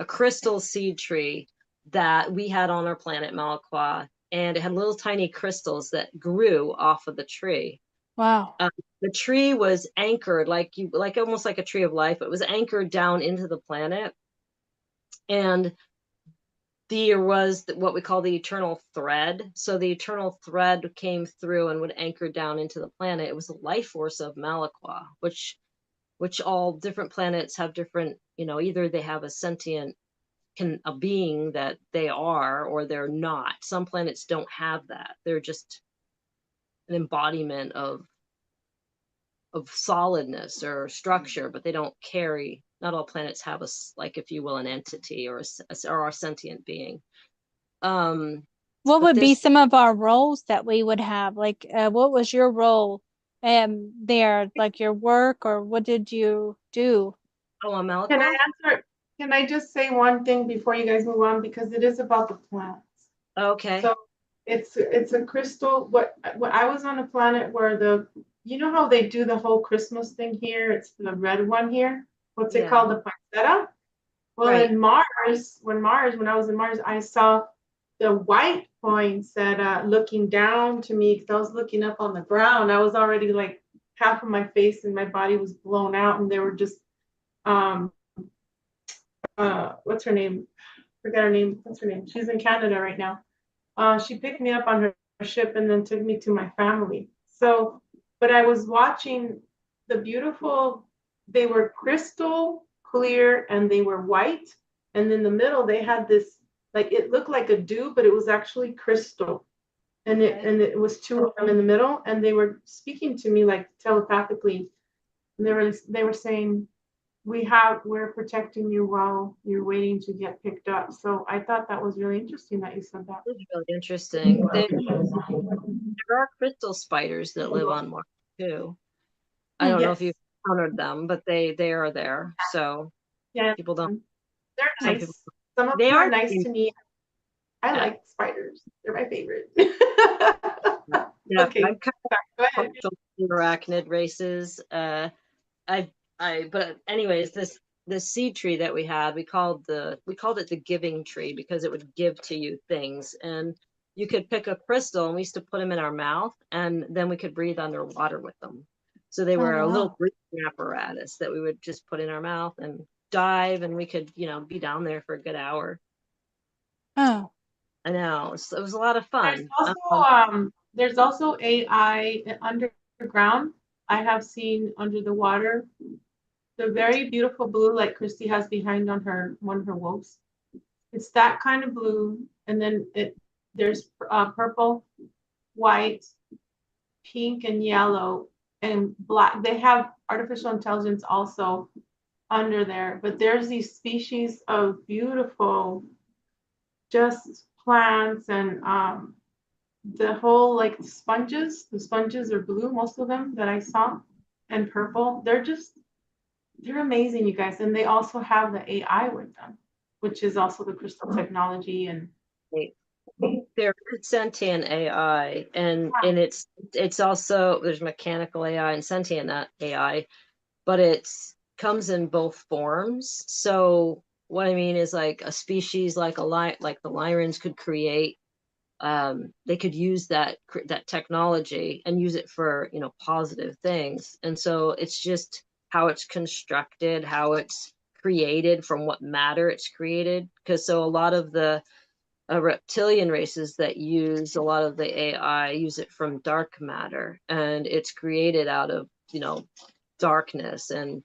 crystal seed tree that we had on our planet Malaqua, and it had little tiny crystals that grew off of the tree. Wow. The tree was anchored like almost like a tree of life. It was anchored down into the planet, and there was what we call the eternal thread. So the eternal thread came through and would anchor down into the planet. It was the life force of Malaqua, which all different planets have different, either they have a sentient a being that they are, or they're not. Some planets don't have that. They're just an embodiment of solidness or structure, but they don't carry. Not all planets have like, if you will, an entity or a sentient being. What But would be some of our roles that we would have? Like, what was your role there? Like your work, or what did you do? Oh, on Malaqua? Can I answer? Can I just say one thing before you guys move on? Because it is about the plants. Okay. So it's a crystal. What I was on a planet where you know how they do the whole Christmas thing here? It's the red one here. What's it Yeah. called? The poinsettia? Well, Right. in Mars, when I was in Mars, I saw the white poinsettia looking down to me because I was looking up on the ground. I was already like half of my face and my body was blown out, and they were just what's her name? Forgot her name. What's her name? She's in Canada right now. She picked me up on her ship and then took me to my family. So, but I was watching the beautiful, they were crystal clear and they were white. And in the middle, they had this, like, it looked like a dew, but it was actually crystal. And it was two of them in the middle, and they were speaking to me like telepathically. And they were saying, we're protecting you while you're waiting to get picked up. So I thought that was really interesting that you said that. That's really interesting. There are crystal spiders that live on Mars too. I don't know if Yes. you've encountered them, but they are there. So Yeah, people don't. they're Some nice. people- Some of They them are are nice cute. to me. I Yeah. like spiders. They're my favorite. Yeah, Okay, I'm kind go of ahead. partial to arachnid races. But anyways, this seed tree that we had, we called it the giving tree, because it would give to you things. And you could pick a crystal, and we used to put them in our mouth, and then we could breathe underwater with them. So they were a little wow. breathing apparatus that we would just put in our mouth and dive, and we could, be down there for a good hour. Oh, I know, it was a lot of fun. There's also AI underground. I have seen under the water the very beautiful blue like Kristy has behind on one of her wolves. It's that kind of blue, and then there's purple, white, pink, and yellow, and black. They have artificial intelligence also under there. But there's these species of beautiful just plants and the whole like the sponges are blue, most of them that I saw, and purple. They're amazing, you guys. And they also have the AI with them, which is also the crystal technology. And There is sentient AI, and it's also, there's mechanical AI and sentient AI, but it's comes in both forms. So what I mean is, like, a species like like the Lyrans could create, they could use that technology and use it for, you know, positive things. And so it's just how it's constructed, how it's created, from what matter it's created. Because so a lot of the reptilian races that use a lot of the AI use it from dark matter, and it's created out of, you know, darkness, and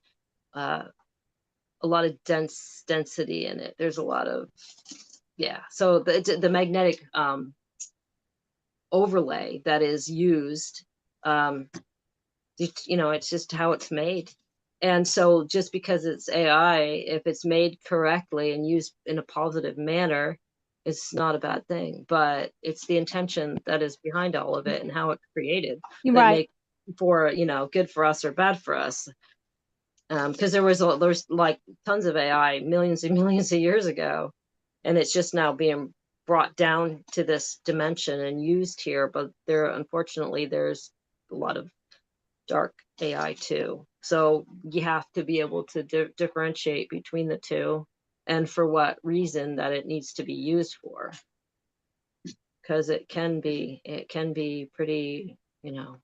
a lot of density in it. There's a lot of, yeah. So the magnetic overlay that is used, you know, it's just how it's made. And so just because it's AI, if it's made correctly and used in a positive manner, it's not a bad thing. But it's the intention that is behind all of it and how it's created You're that right. make for, you know, good for us or bad for us. Because there's like tons of AI millions and millions of years ago, and it's just now being brought down to this dimension and used here. But unfortunately, there's a lot of dark AI too. So you have to be able to differentiate between the two, and for what reason that it needs to be used for. Because it can be pretty, you know,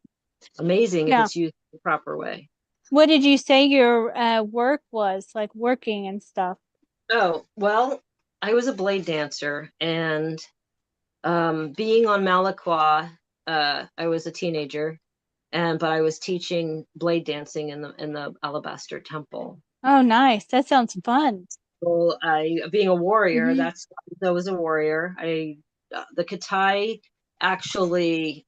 amazing if Yeah. it's used the proper way. What did you say your work was, like working and stuff? Oh, well, I was a blade dancer, and being on Malaqua, I was a teenager, but I was teaching blade dancing in the Alabaster Temple. Oh, nice. That sounds fun. So being a warrior, Mhm. I was a warrior. The Katai, actually,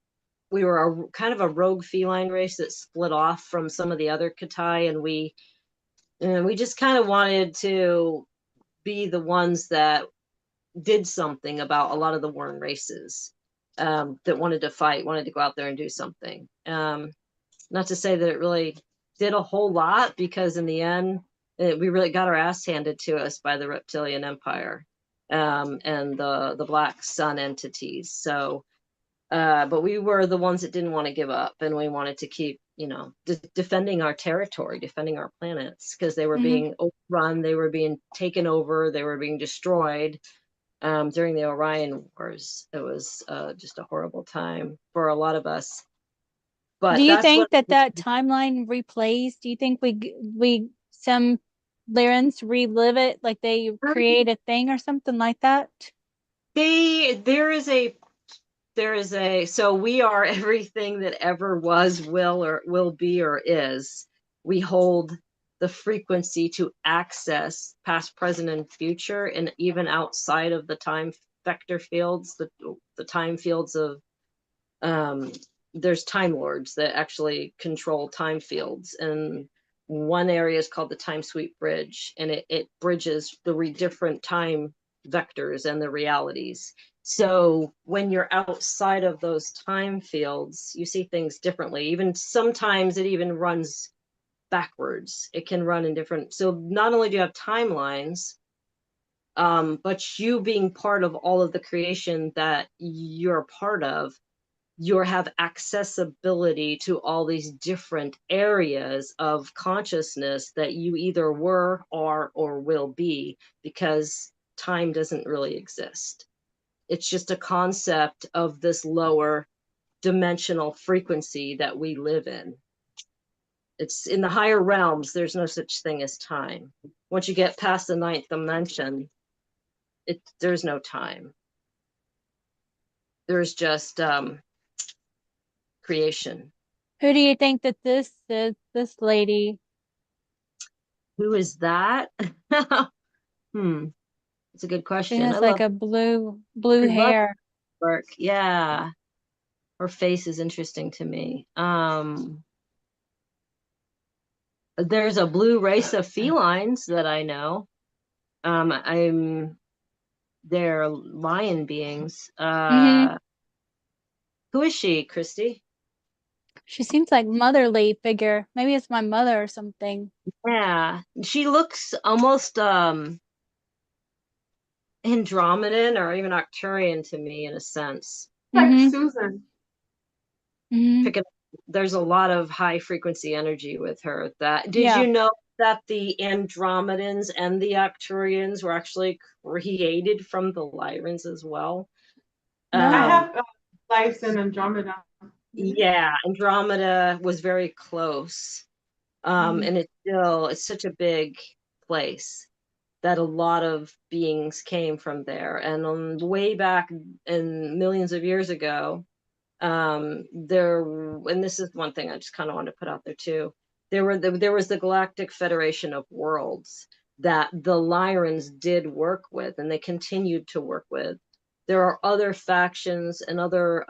we were kind of a rogue feline race that split off from some of the other Katai, and we just kind of wanted to be the ones that did something about a lot of the Warren races, that wanted to fight, wanted to go out there and do something. Not to say that it really did a whole lot, because in the end, we really got our ass handed to us by the Reptilian Empire, and the Black Sun entities. So, but we were the ones that didn't want to give up, and we wanted to keep, you know, defending our territory, defending our planets, because they were Mhm. being overrun, they were being taken over, they were being destroyed. During the Orion Wars, it was just a horrible time for a lot of us. Do But you that's what. think that timeline replays? Do you think we some Lyrans relive it, like they create a thing or something like that? There is a so we are everything that ever was, will be, or is. We hold the frequency to access past, present, and future, and even outside of the time vector fields, the time fields of, there's time lords that actually control time fields, and one area is called the time sweep bridge, and it bridges the different time vectors and the realities. So when you're outside of those time fields, you see things differently. Even sometimes it even runs backwards. It can run in different, so not only do you have timelines, but you being part of all of the creation that you're part of, you have accessibility to all these different areas of consciousness that you either were, are, or will be, because time doesn't really exist. It's just a concept of this lower dimensional frequency that we live in. It's in the higher realms, there's no such thing as time. Once you get past the ninth dimension, there's no time. There's just creation. Who do you think that this is? This lady? Who is that? It's a good She question. has like a blue I love hair. work. Yeah. Her face is interesting to me. There's a blue race of felines that I know. They're lion beings. Who is she, Kristy? She seems like motherly figure. Maybe it's my mother or something. Yeah, she looks almost Andromedan or even Arcturian to me in a sense. Like Mm-hmm. Susan. Mm-hmm. There's a lot of high frequency energy with her. Did Yeah. you know that the Andromedans and the Arcturians were actually created from the Lyrans as well? No. I have lives in Andromeda. Yeah, Andromeda was very close. And it's such a big place that a lot of beings came from there. And way back in millions of years ago, and this is one thing I just kind of want to put out there too. There was the Galactic Federation of Worlds that the Lyrans did work with, and they continued to work with. There are other factions and other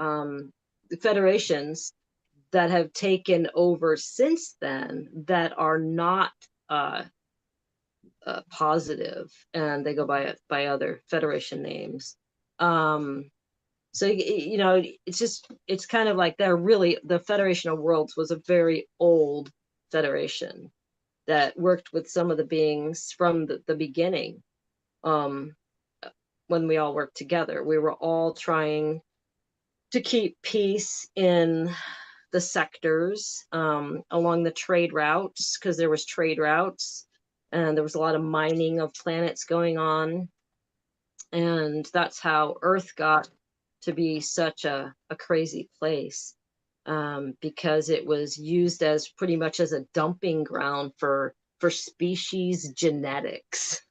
federations that have taken over since then that are not positive, and they go by other federation names. So it's kind of like the Federation of Worlds was a very old federation that worked with some of the beings from the beginning. When we all worked together, we were all trying to keep peace in the sectors, along the trade routes, because there was trade routes and there was a lot of mining of planets going on. And that's how Earth got to be such a crazy place, because it was used as pretty much as a dumping ground for species genetics.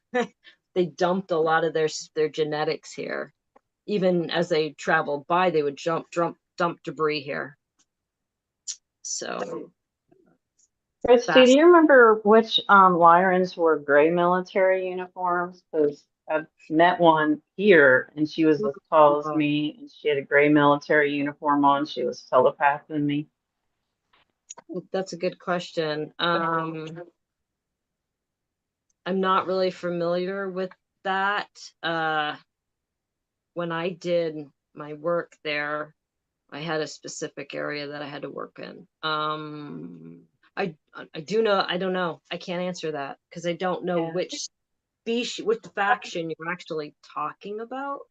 They dumped a lot of their genetics here. Even as they traveled by, they would dump debris here. So, Kristy, do you remember which Lyrans were gray military uniforms? Because I met one here, and she was as tall as me, and she had a gray military uniform on. She was telepathing me. That's a good question. I'm not really familiar with that. When I did my work there, I had a specific area that I had to work in. I do know, I don't know. I can't answer that because I don't know which species, which faction you're actually talking about.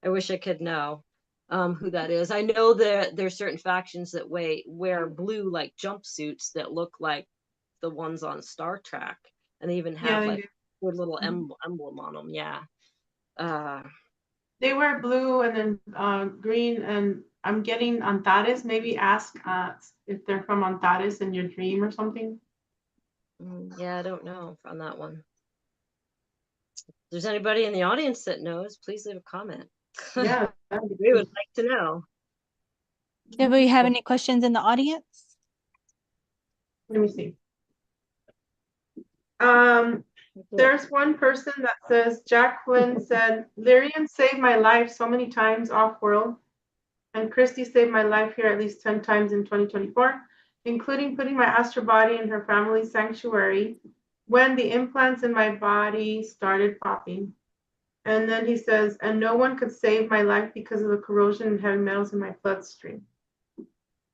I wish I could know who that is. I know that there's certain factions that wear blue like jumpsuits that look like the ones on Star Trek, and they even have like a little emblem on them. Yeah. They wear blue and then green, and I'm getting Antares. Maybe ask if they're from Antares in your dream or something. Yeah, I don't know on that one. If there's anybody in the audience that knows, please leave a comment. Yeah, we would like to know. Do we have any questions in the audience? Let me see. There's one person that says, Jacqueline said, Lyrian saved my life so many times off-world, and Kristy saved my life here at least 10 times in 2024, including putting my astral body in her family's sanctuary when the implants in my body started popping. And then he says, and no one could save my life because of the corrosion and heavy metals in my bloodstream.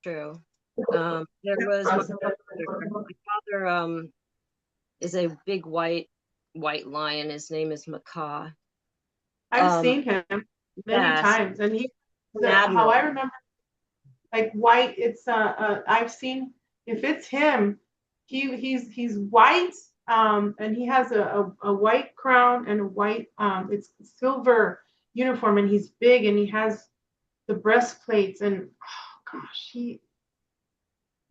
True. There was my father is a big white lion. His name is Macaw. I've seen him many times, and how I remember, like white. It's I've seen, if it's him, he's white, and he has a white crown and a white it's silver uniform, and he's big, and he has the breastplates, and oh gosh,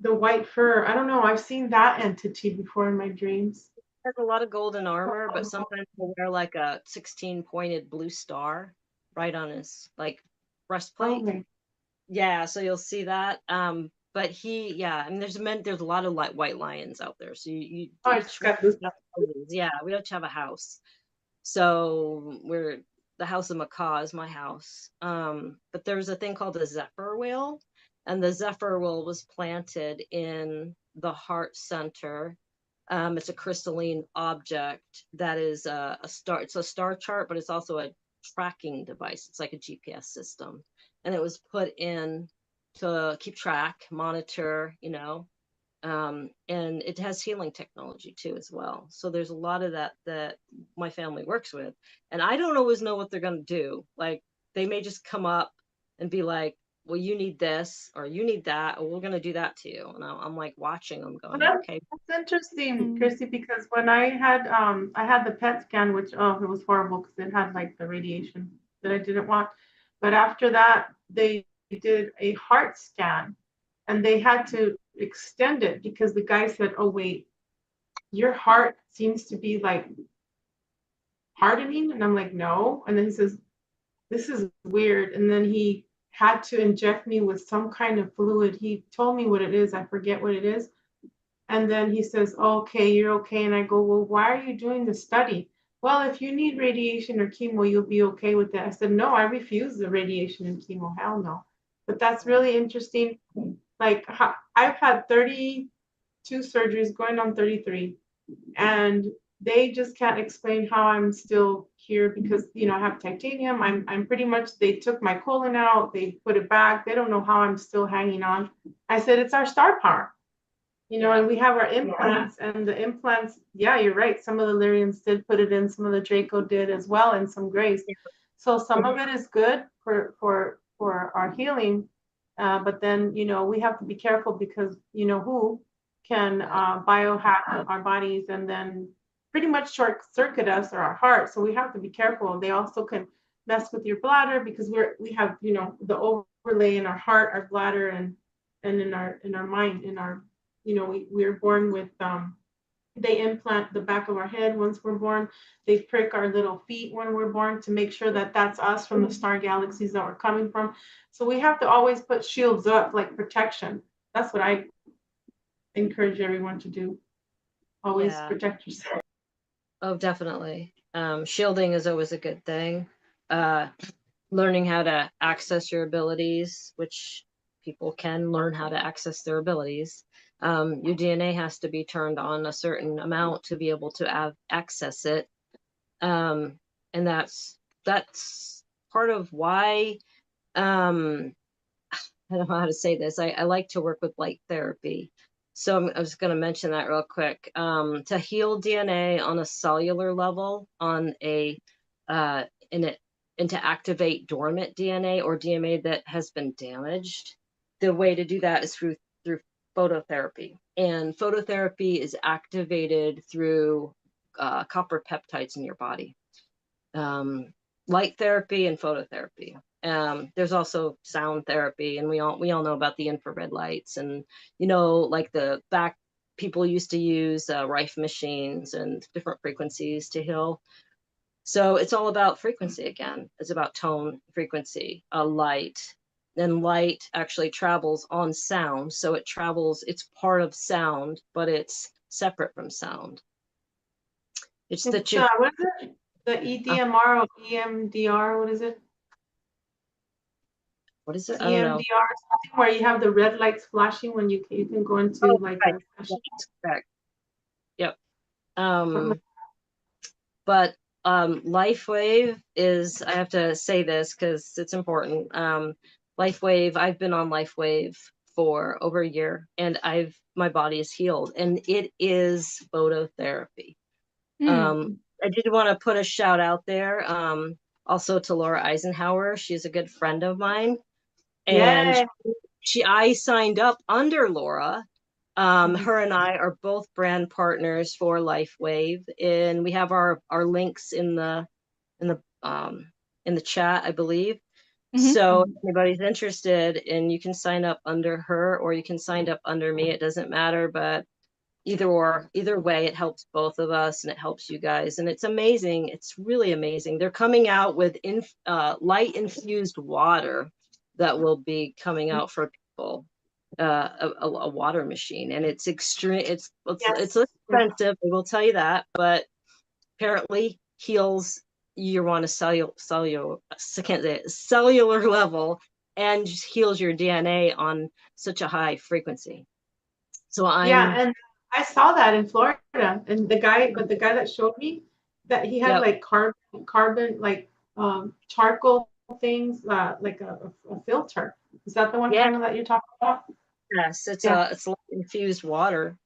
the white fur. I don't know. I've seen that entity before in my dreams. Has a lot of golden armor, but sometimes he'll wear like a 16-pointed blue star right on his like breastplate. Okay. Yeah, so you'll see that. But I mean, there's a lot of white lions out there. So you I just got this. Yeah, we don't have a house. So the House of Macaw is my house. But there's a thing called a zephyr wheel, and the zephyr wheel was planted in the heart center It's a crystalline object that is a star. It's a star chart, but it's also a tracking device. It's like a GPS system, and it was put in to keep track, monitor, and it has healing technology too as well. So there's a lot of that my family works with, and I don't always know what they're going to do. Like, they may just come up and be like, well, you need this or you need that, or we're going to do that to you. And I'm like watching them Well, going, okay. that's interesting, Mm. Kristy, because when I had the PET scan, which it was horrible because it had like the radiation that I didn't want. But after that, they did a heart scan and they had to extend it because the guy said, "Oh wait, your heart seems to be like hardening." And I'm like, "No." And then he says, "This is weird." And then he had to inject me with some kind of fluid. He told me what it is. I forget what it is. And then he says, "Okay, you're okay." And I go, "Well, why are you doing the study?" "Well, if you need radiation or chemo, you'll be okay with that." I said, "No, I refuse the radiation and chemo. Hell no." But that's really interesting. Like, I've had 32 surgeries, going on 33, and they just can't explain how I'm still here because, I have titanium. I'm pretty much, they took my colon out, they put it back. They don't know how I'm still hanging on. I said, "It's our star power." And we have our implants, and the implants, yeah, you're right. Some of the Lyrians did put it in, some of the Draco did as well, and some Grace. So some of it is good for our healing, but then we have to be careful because who can biohack our bodies and then pretty much short circuit us or our heart. So we have to be careful. They also can mess with your bladder because we have the overlay in our heart, our bladder, and in our mind, in our we're born with they implant the back of our head once we're born. They prick our little feet when we're born to make sure that that's us from the star galaxies that we're coming from. So we have to always put shields up, like protection. That's what I encourage everyone to do. Always protect yourself. Oh, definitely. Shielding is always a good thing. Learning how to access your abilities, which people can learn how to access their abilities. Your DNA has to be turned on a certain amount to be able to access it. And that's part of why, I don't know how to say this. I like to work with light therapy. So I was going to mention that real quick. To heal DNA on a cellular level, and to activate dormant DNA or DNA that has been damaged, the way to do that is through phototherapy. And phototherapy is activated through copper peptides in your body. Light therapy and phototherapy. There's also sound therapy, and we all know about the infrared lights, and like the back people used to use Rife machines and different frequencies to heal. So it's all about frequency again. It's about tone, frequency, light. And light actually travels on sound, so it's part of sound, but it's separate from sound. It's the chip. What is it? The EDMR or EMDR? What is it? What is it? I don't know. EMDR, something where you have the red lights flashing when you can go into like right. a session. Correct. Yep. But LifeWave is, I have to say this because it's important. LifeWave, I've been on LifeWave for over a year, and my body is healed, and it is phototherapy. I did want to put a shout out there also to Laura Eisenhower. She's a good friend of mine, and I signed up under Laura. Her and I are both brand partners for LifeWave, and we have our links in the chat, I believe. So if anybody's interested, and you can sign up under her or you can sign up under me, it doesn't matter, but either way, it helps both of us and it helps you guys, and it's amazing. It's really amazing. They're coming out with light infused water that will be coming out for people. A water machine, and it's extreme. It's expensive, I will tell you that, but apparently heals you on a cellular level, and just heals your DNA on such a high frequency. So and I saw that in Florida, and the guy that showed me that he had Yep. like carbon like charcoal things, like a filter. Is that the one Yeah. kind of that you're talking about? Yes, it's Yeah. it's like infused water,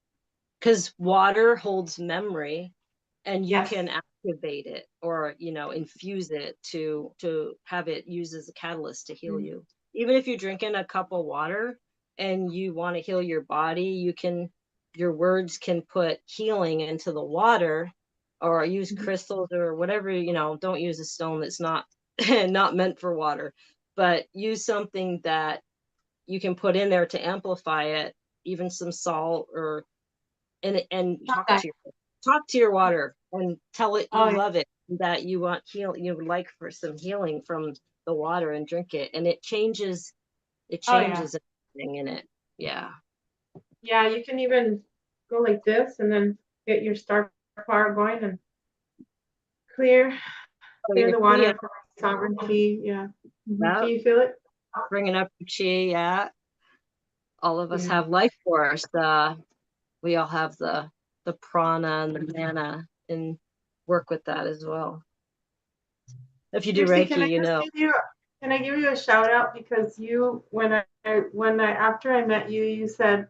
because water holds memory, and you Yes. can activate it, or infuse it to have it used as a catalyst to heal you. Even if you're drinking a cup of water and you want to heal your body, your words can put healing into the water, or use crystals or whatever. Don't use a stone that's not not meant for water, but use something that you can put in there to amplify it, even some salt, or and talk to your water and tell it you Oh, yeah. love it, that you would like for some healing from the water, and drink it, and it changes Oh, yeah. everything in it. Yeah. Yeah, you can even go like this and then get your star power going and clear So clear you're the water for sovereignty. Yeah. Can you feel it? bringing up your chi. Yeah, all of us Yeah. have life force. We all have the prana and the mana, and work with that as well. If you do Kristy, Reiki, can I give you a shout out, because after I met you, you said,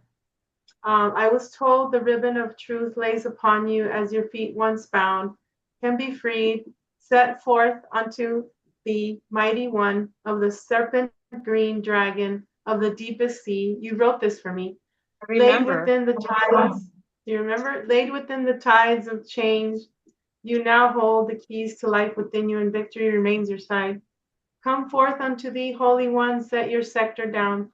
I was told the ribbon of truth lays upon you as your feet once bound can be freed, set forth unto the mighty one of the serpent green dragon of the deepest sea. You wrote this for me. I Laid remember. within the tides. Do you remember? Laid within the tides of change. You now hold the keys to life within you, and victory remains your side. Come forth unto thee, Holy One, set your scepter down.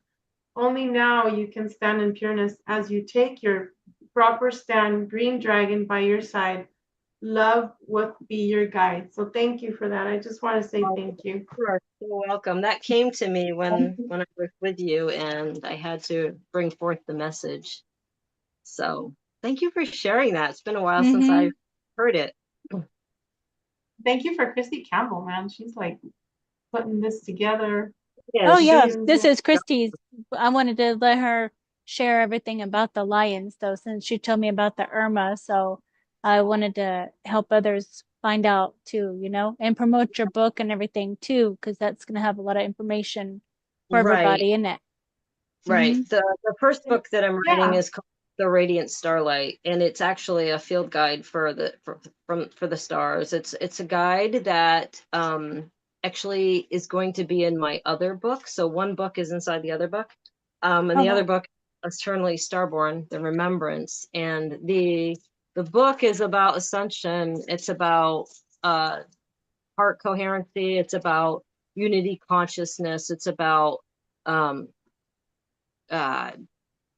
Only now you can stand in pureness as you take your proper stand, green dragon by your side. Love will be your guide. So thank you for that. I just want to say thank you. You are so welcome. That came to me when I was with you, and I had to bring forth the message. So thank you for sharing that. It's been a while since I've heard it. Thank you for Kristy Campbell, man. She's like putting this together. Oh Yes. yeah, this is Kristy's. I wanted to let her share everything about the lions, though, since she told me about the Irma. So I wanted to help others find out too, and promote your book and everything too, because that's going to have a lot of information for Right. everybody in it. Right. The first book that I'm writing Yeah. is called The Radiant Starlight, and it's actually a field guide for the stars. It's a guide that actually is going to be in my other book. So one book is inside the other book. And the other book, Eternally Starborn, The Remembrance. And the book is about ascension. It's about heart coherency. It's about unity consciousness. It's about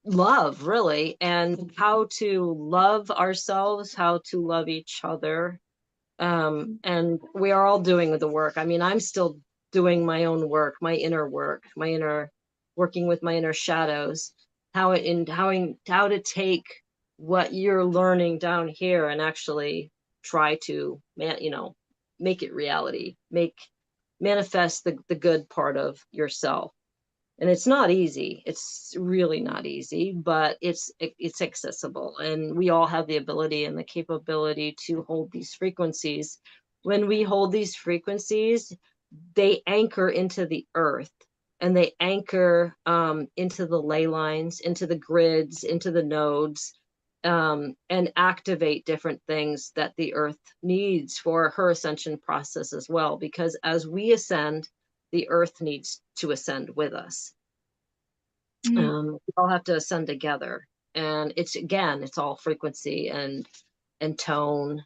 love, really, and how to love ourselves, how to love each other. And we are all doing the work. I mean, I'm still doing my own work, my inner work, working with my inner shadows, how to take what you're learning down here and actually try to make it reality, manifest the good part of yourself. And it's not easy. It's really not easy, but it's accessible, and we all have the ability and the capability to hold these frequencies. When we hold these frequencies, they anchor into the earth, and they anchor into the ley lines, into the grids, into the nodes, and activate different things that the earth needs for her ascension process as well. Because as we ascend, the earth needs to ascend with us. We all have to ascend together, and it's all frequency and tone.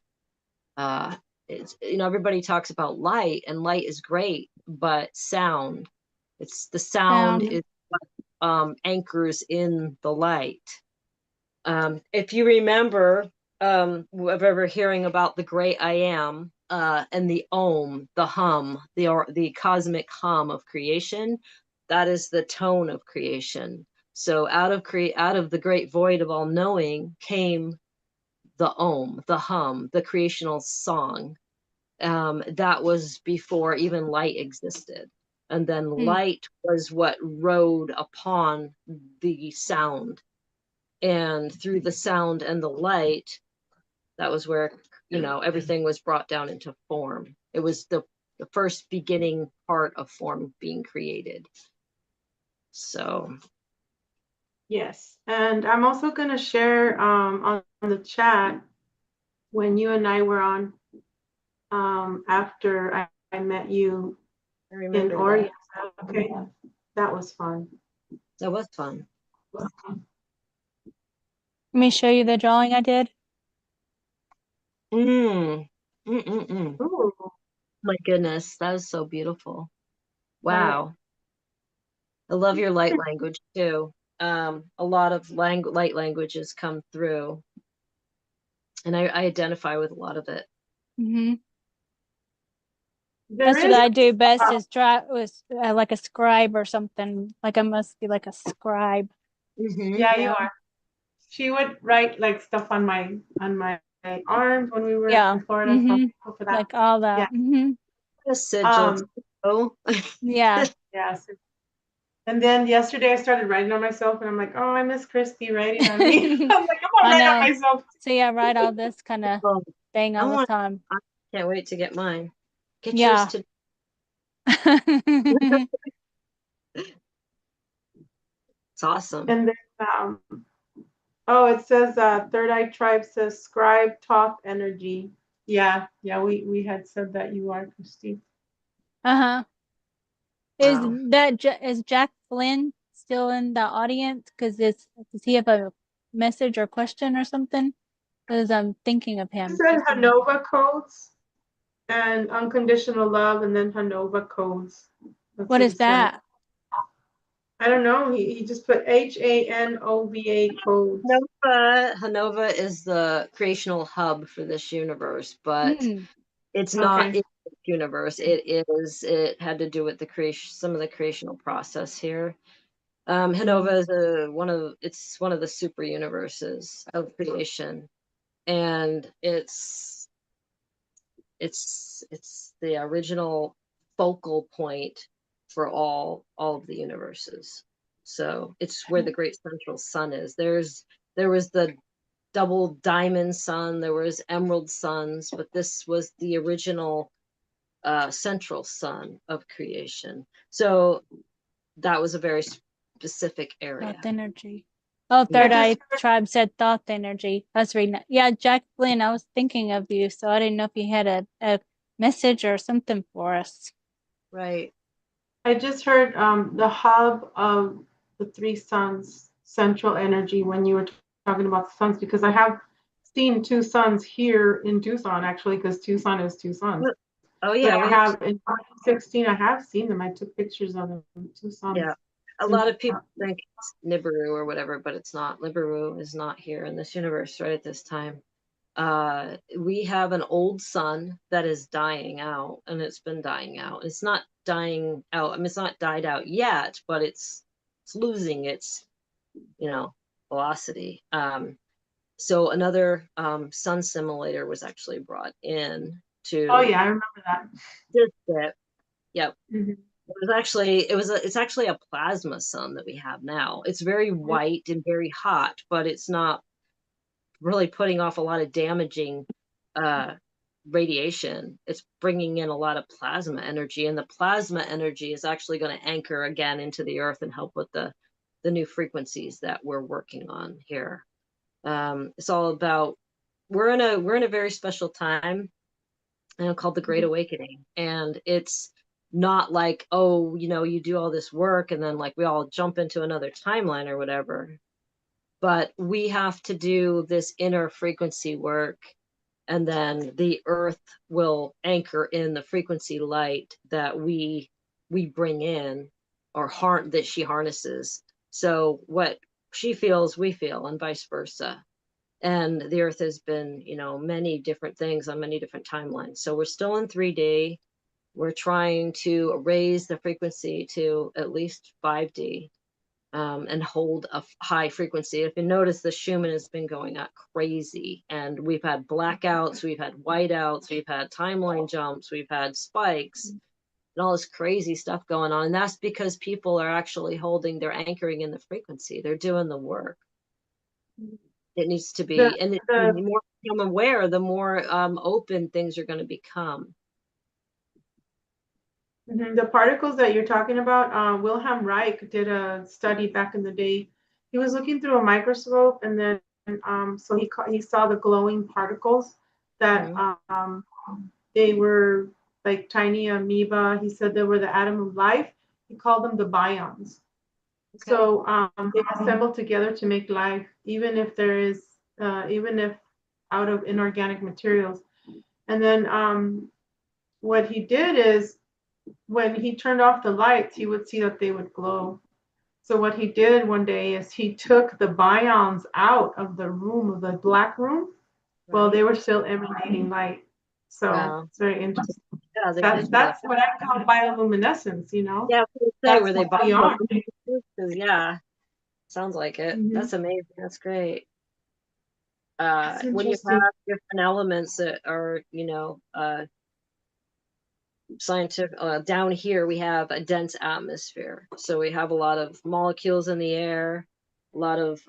It's everybody talks about light, and light is great, but sound, it's the sound is what anchors in the light. If you remember, of ever hearing about the great I am, and the Om, the hum, the cosmic hum of creation, that is the tone of creation. So out of the great void of all knowing came the Om, the hum, the creational song. That was before even light existed. And then light was what rode upon the sound. And through the sound and the light, that was where, you know, everything was brought down into form. It was the first beginning part of form being created. So Yes, and I'm also going to share on the chat when you and I were on after I met you I in remember Oregon. Okay, that was fun. that was fun. Let me show you the drawing I did. Mm. Ooh, My goodness, that is so beautiful. right. Wow. I love your light language too. A lot of light languages come through, and I identify with a lot of it. Mm-hmm. There That's what is I do best is try was like a scribe or something. Like I must be like a scribe. yeah, you are. She would write like stuff on my arms when we were Yeah. in Florida. So I'm Mm-hmm. grateful for that. Like all Yeah. that. Mm-hmm. A sigil. Oh, Yeah. Yes. And then yesterday I started writing on myself, and I'm like, oh, I miss Kristy writing on me. I'm like, I'm gonna I write on know. myself. So yeah, write all this kind of thing I all the want. time. I can't wait to get mine. Get Yeah. yours to. It's awesome. And then oh, it says Third Eye Tribe says scribe talk energy. Yeah, we had said that you are Kristy. Uh-huh. Wow. Is Jack Flynn still in the audience? Does he have a message or question or something? Because I'm thinking of It him. said Hanova codes and unconditional love, and then Hanova codes. That's What what is he said. that? I don't know. He just put HANOVA codes. Hanova is the creational hub for this universe, but Mm. it's not Okay. in this universe. It had to do with the creation, some of the creational process here. Hanova is one of the super universes of creation, and it's the original focal point for all of the universes. So it's where the great central sun is. There was the double diamond sun, there was emerald suns, but this was the original central sun of creation. So that was a very specific area. Thought energy. Oh, Yeah. Third Eye Tribe said thought energy. I was reading it. Yeah, Jack Flynn, I was thinking of you, so I didn't know if you had a message or something for us. Right. I just heard the hub of the three suns, central energy, when you were talking about the suns, because I have seen two suns here in Tucson, actually, because Tucson is two suns. Oh yeah, But I have in 2016, I have seen them. I took pictures of them, two suns. yeah. A lot of people think it's Nibiru or whatever, but it's not. Nibiru is not here in this universe right at this time. We have an old sun that is dying out, and it's been dying out. It's not dying out. I mean, it's not died out yet, but it's losing its, you know, velocity. So another sun simulator was actually brought in to. Oh yeah, I remember that. This bit. Yep. Mhm. It's actually a plasma sun that we have now. It's very white and very hot, but it's not really putting off a lot of damaging radiation. It's bringing in a lot of plasma energy, and the plasma energy is actually going to anchor again into the earth and help with the new frequencies that we're working on here. It's all about we're in a very special time called the Great Awakening, and it's not like, oh, you know, you do all this work and then like we all jump into another timeline or whatever, but we have to do this inner frequency work, and then the earth will anchor in the frequency light that we bring in, or that she harnesses. So what she feels we feel, and vice versa. And the earth has been, you know, many different things on many different timelines. So we're still in 3D. We're trying to raise the frequency to at least 5D, and hold a high frequency. If you notice, the Schumann has been going up crazy, and we've had blackouts, we've had whiteouts, we've had timeline jumps, we've had spikes, and all this crazy stuff going on. And that's because people are actually they're anchoring in the frequency. They're doing the work. It needs to The be, and the the more you become aware, the more open things are going to become. the particles that you're talking about, Wilhelm Reich did a study back in the day. He was looking through a microscope, and then so he saw the glowing particles that Mhm. they were like tiny amoeba. He said they were the atom of life. He called them the bions. Okay. So they assemble together to make life, even if even if out of inorganic materials. And then what he did is when he turned off the lights, he would see that they would glow. So what he did one day is he took the bions out of the room, of the black room, while they Right. were still emanating light. So Wow. it's very interesting. Yeah, they That's did glow. that's what I call bioluminescence, you know? Yeah, I was gonna say, That's were they what we are. bioluminescent? Yeah, sounds like it. Mhm. That's amazing. That's great. That's When you interesting. have different elements that are, scientific, down here we have a dense atmosphere, so we have a lot of molecules in the air, a lot of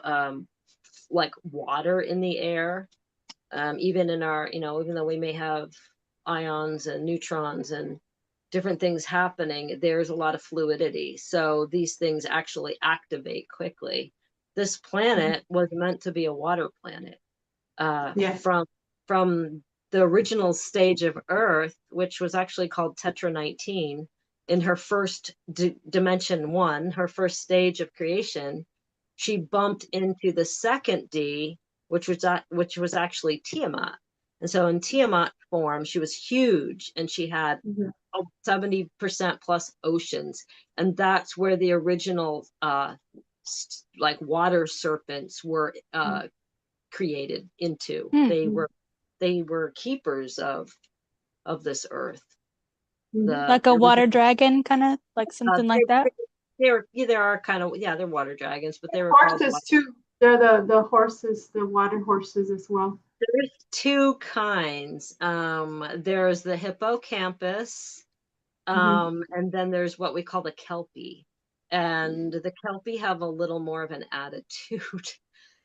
like water in the air. Even in our, even though we may have ions and neutrons and different things happening, there's a lot of fluidity. So these things actually activate quickly. This planet was meant to be a water planet. Yes. From the original stage of Earth, which was actually called Tetra 19, in her first dimension one, her first stage of creation, she bumped into the second D, which was actually Tiamat. And so in Tiamat form, she was huge, and she had Mhm. 70% plus oceans, and that's where the original like water serpents were created into. Hmm. They were keepers of this earth. Mhm. Like a water dragon, kind of like uh, something like that. there are kind of, yeah, they're water dragons, but they were called Horses too. They're the horses, the water horses as well. There's two kinds. There's the hippocampus, Mhm. and then there's what we call the kelpie. And the kelpie have a little more of an attitude.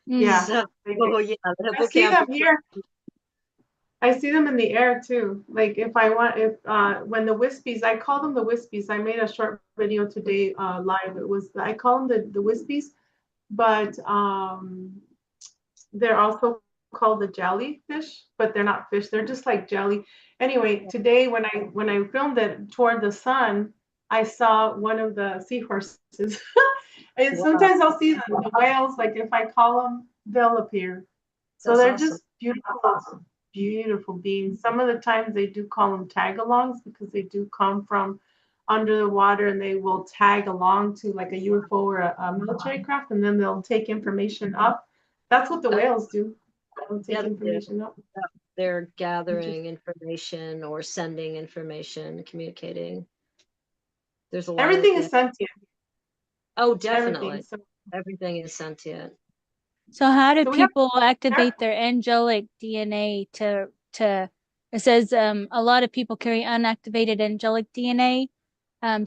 Mm. Yeah. So, They do. oh yeah, the I see hippocampus. them here. I see them in the air too. Like if when the wispies, I call them the wispies. I made a short video today live. I call them the wispies, but they're also called the jellyfish, but they're not fish. They're just like jelly. Anyway, today when I filmed it toward the sun, I saw one of the seahorses. And Wow, sometimes I'll see the whales. Like if I call them, they'll appear. So that's they're awesome. just beautiful, beautiful beings. Some of the times they do call them tag-alongs because they do come from under the water and they will tag along to like a UFO or a military craft, and then they'll take information up. That's what the Uh, whales do. They'll yeah, take information up. they're gathering Interesting. information or sending information, communicating. There's a lot of, Everything yeah. is sentient. Oh, Everything. definitely. So, Everything is sentient. So how do so we have. people activate their angelic DNA to it says a lot of people carry unactivated angelic DNA,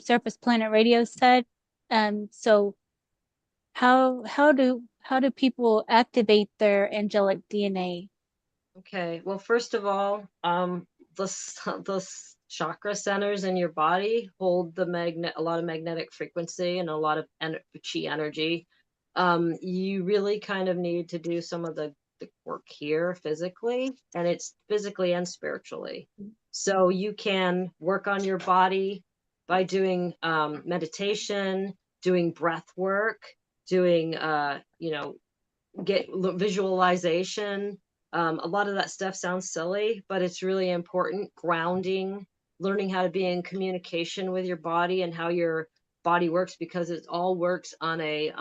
surface planet radio said. So how do people activate their angelic DNA? Okay. Well, first of all, the chakra centers in your body hold a lot of magnetic frequency and a lot of chi energy. You really kind of need to do some of the work here physically, and it's physically and spiritually. So you can work on your body by doing meditation, doing breath work, doing get visualization. A lot of that stuff sounds silly, but it's really important. Grounding, learning how to be in communication with your body and how your body works, because it all works on a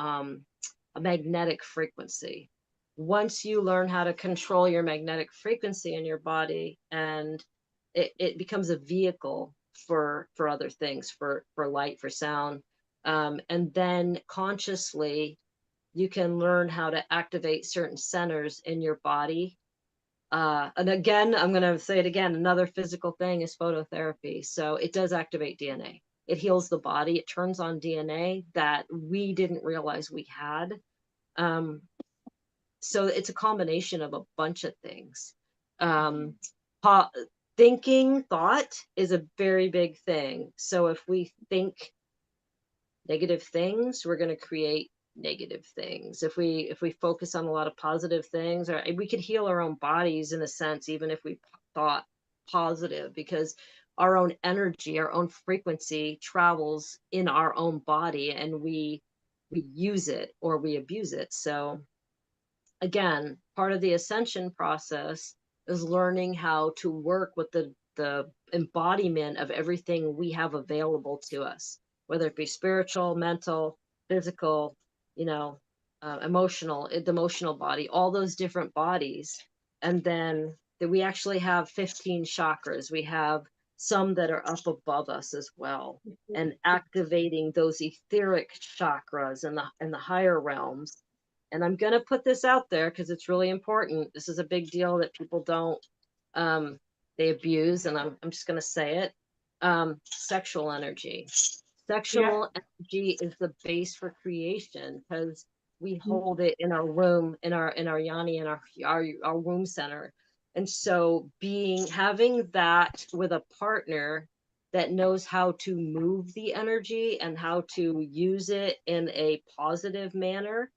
magnetic frequency. Once you learn how to control your magnetic frequency in your body, and it becomes a vehicle for other things, for light, for sound, and then consciously you can learn how to activate certain centers in your body. And again, I'm going to say it again, another physical thing is phototherapy. So it does activate DNA. It heals the body. It turns on DNA that we didn't realize we had. Um, So it's a combination of a bunch of things. Po- Thinking, thought is a very big thing. So if we think negative things, we're going to create negative things. If we focus on a lot of positive things, or we could heal our own bodies in a sense, even if we thought positive, because our own energy, our own frequency travels in our own body, and we use it or we abuse it. So again, part of the ascension process is learning how to work with the embodiment of everything we have available to us, whether it be spiritual, mental, physical, you know, emotional, the emotional body, all those different bodies. And then that we actually have 15 chakras. We have some that are up above us as well, and activating those etheric chakras in the higher realms. And I'm going to put this out there because it's really important. This is a big deal that people don't, they abuse, and I'm just going to say it. Sexual energy. Sexual energy is the base for creation, because we hold it in our womb, in our yoni, in our womb center. And so having that with a partner that knows how to move the energy and how to use it in a positive manner,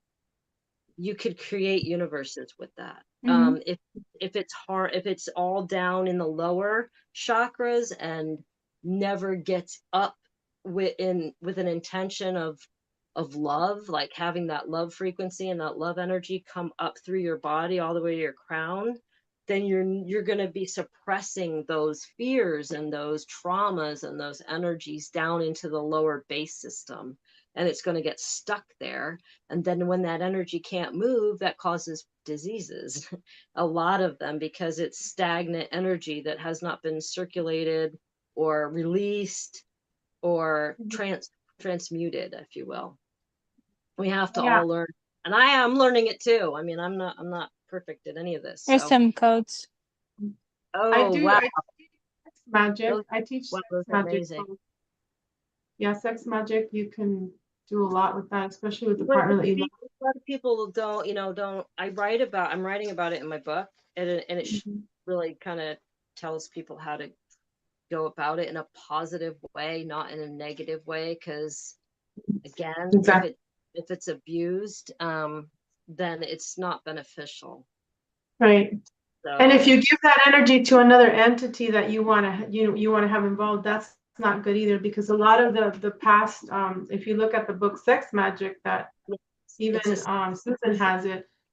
you could create universes with that. If it's hard, if it's all down in the lower chakras and never gets up with an intention of love, like having that love frequency and that love energy come up through your body all the way to your crown, then you're going to be suppressing those fears and those traumas and those energies down into the lower base system, and it's going to get stuck there. And then when that energy can't move, that causes diseases, a lot of them, because it's stagnant energy that has not been circulated or released or transmuted, if you will. We have to all learn, and I am learning it too. I mean, I'm not perfect at any of this. There's So. some codes. Oh, wow. I teach sex magic. I teach Wow, sex those are magic. amazing. Yeah, sex magic, you can do a lot with that, especially with the But partner that you love. a lot of people don't. I'm writing about it in my book, and it really kind of tells people how to go about it in a positive way, not in a negative way. Because again, Exactly. if it's abused, then it's not beneficial. Right. So, And if you give that energy to another entity that you want to you want to have involved, that's not good either, because a lot of the past, if you look at the book Sex Magic, that even Susan has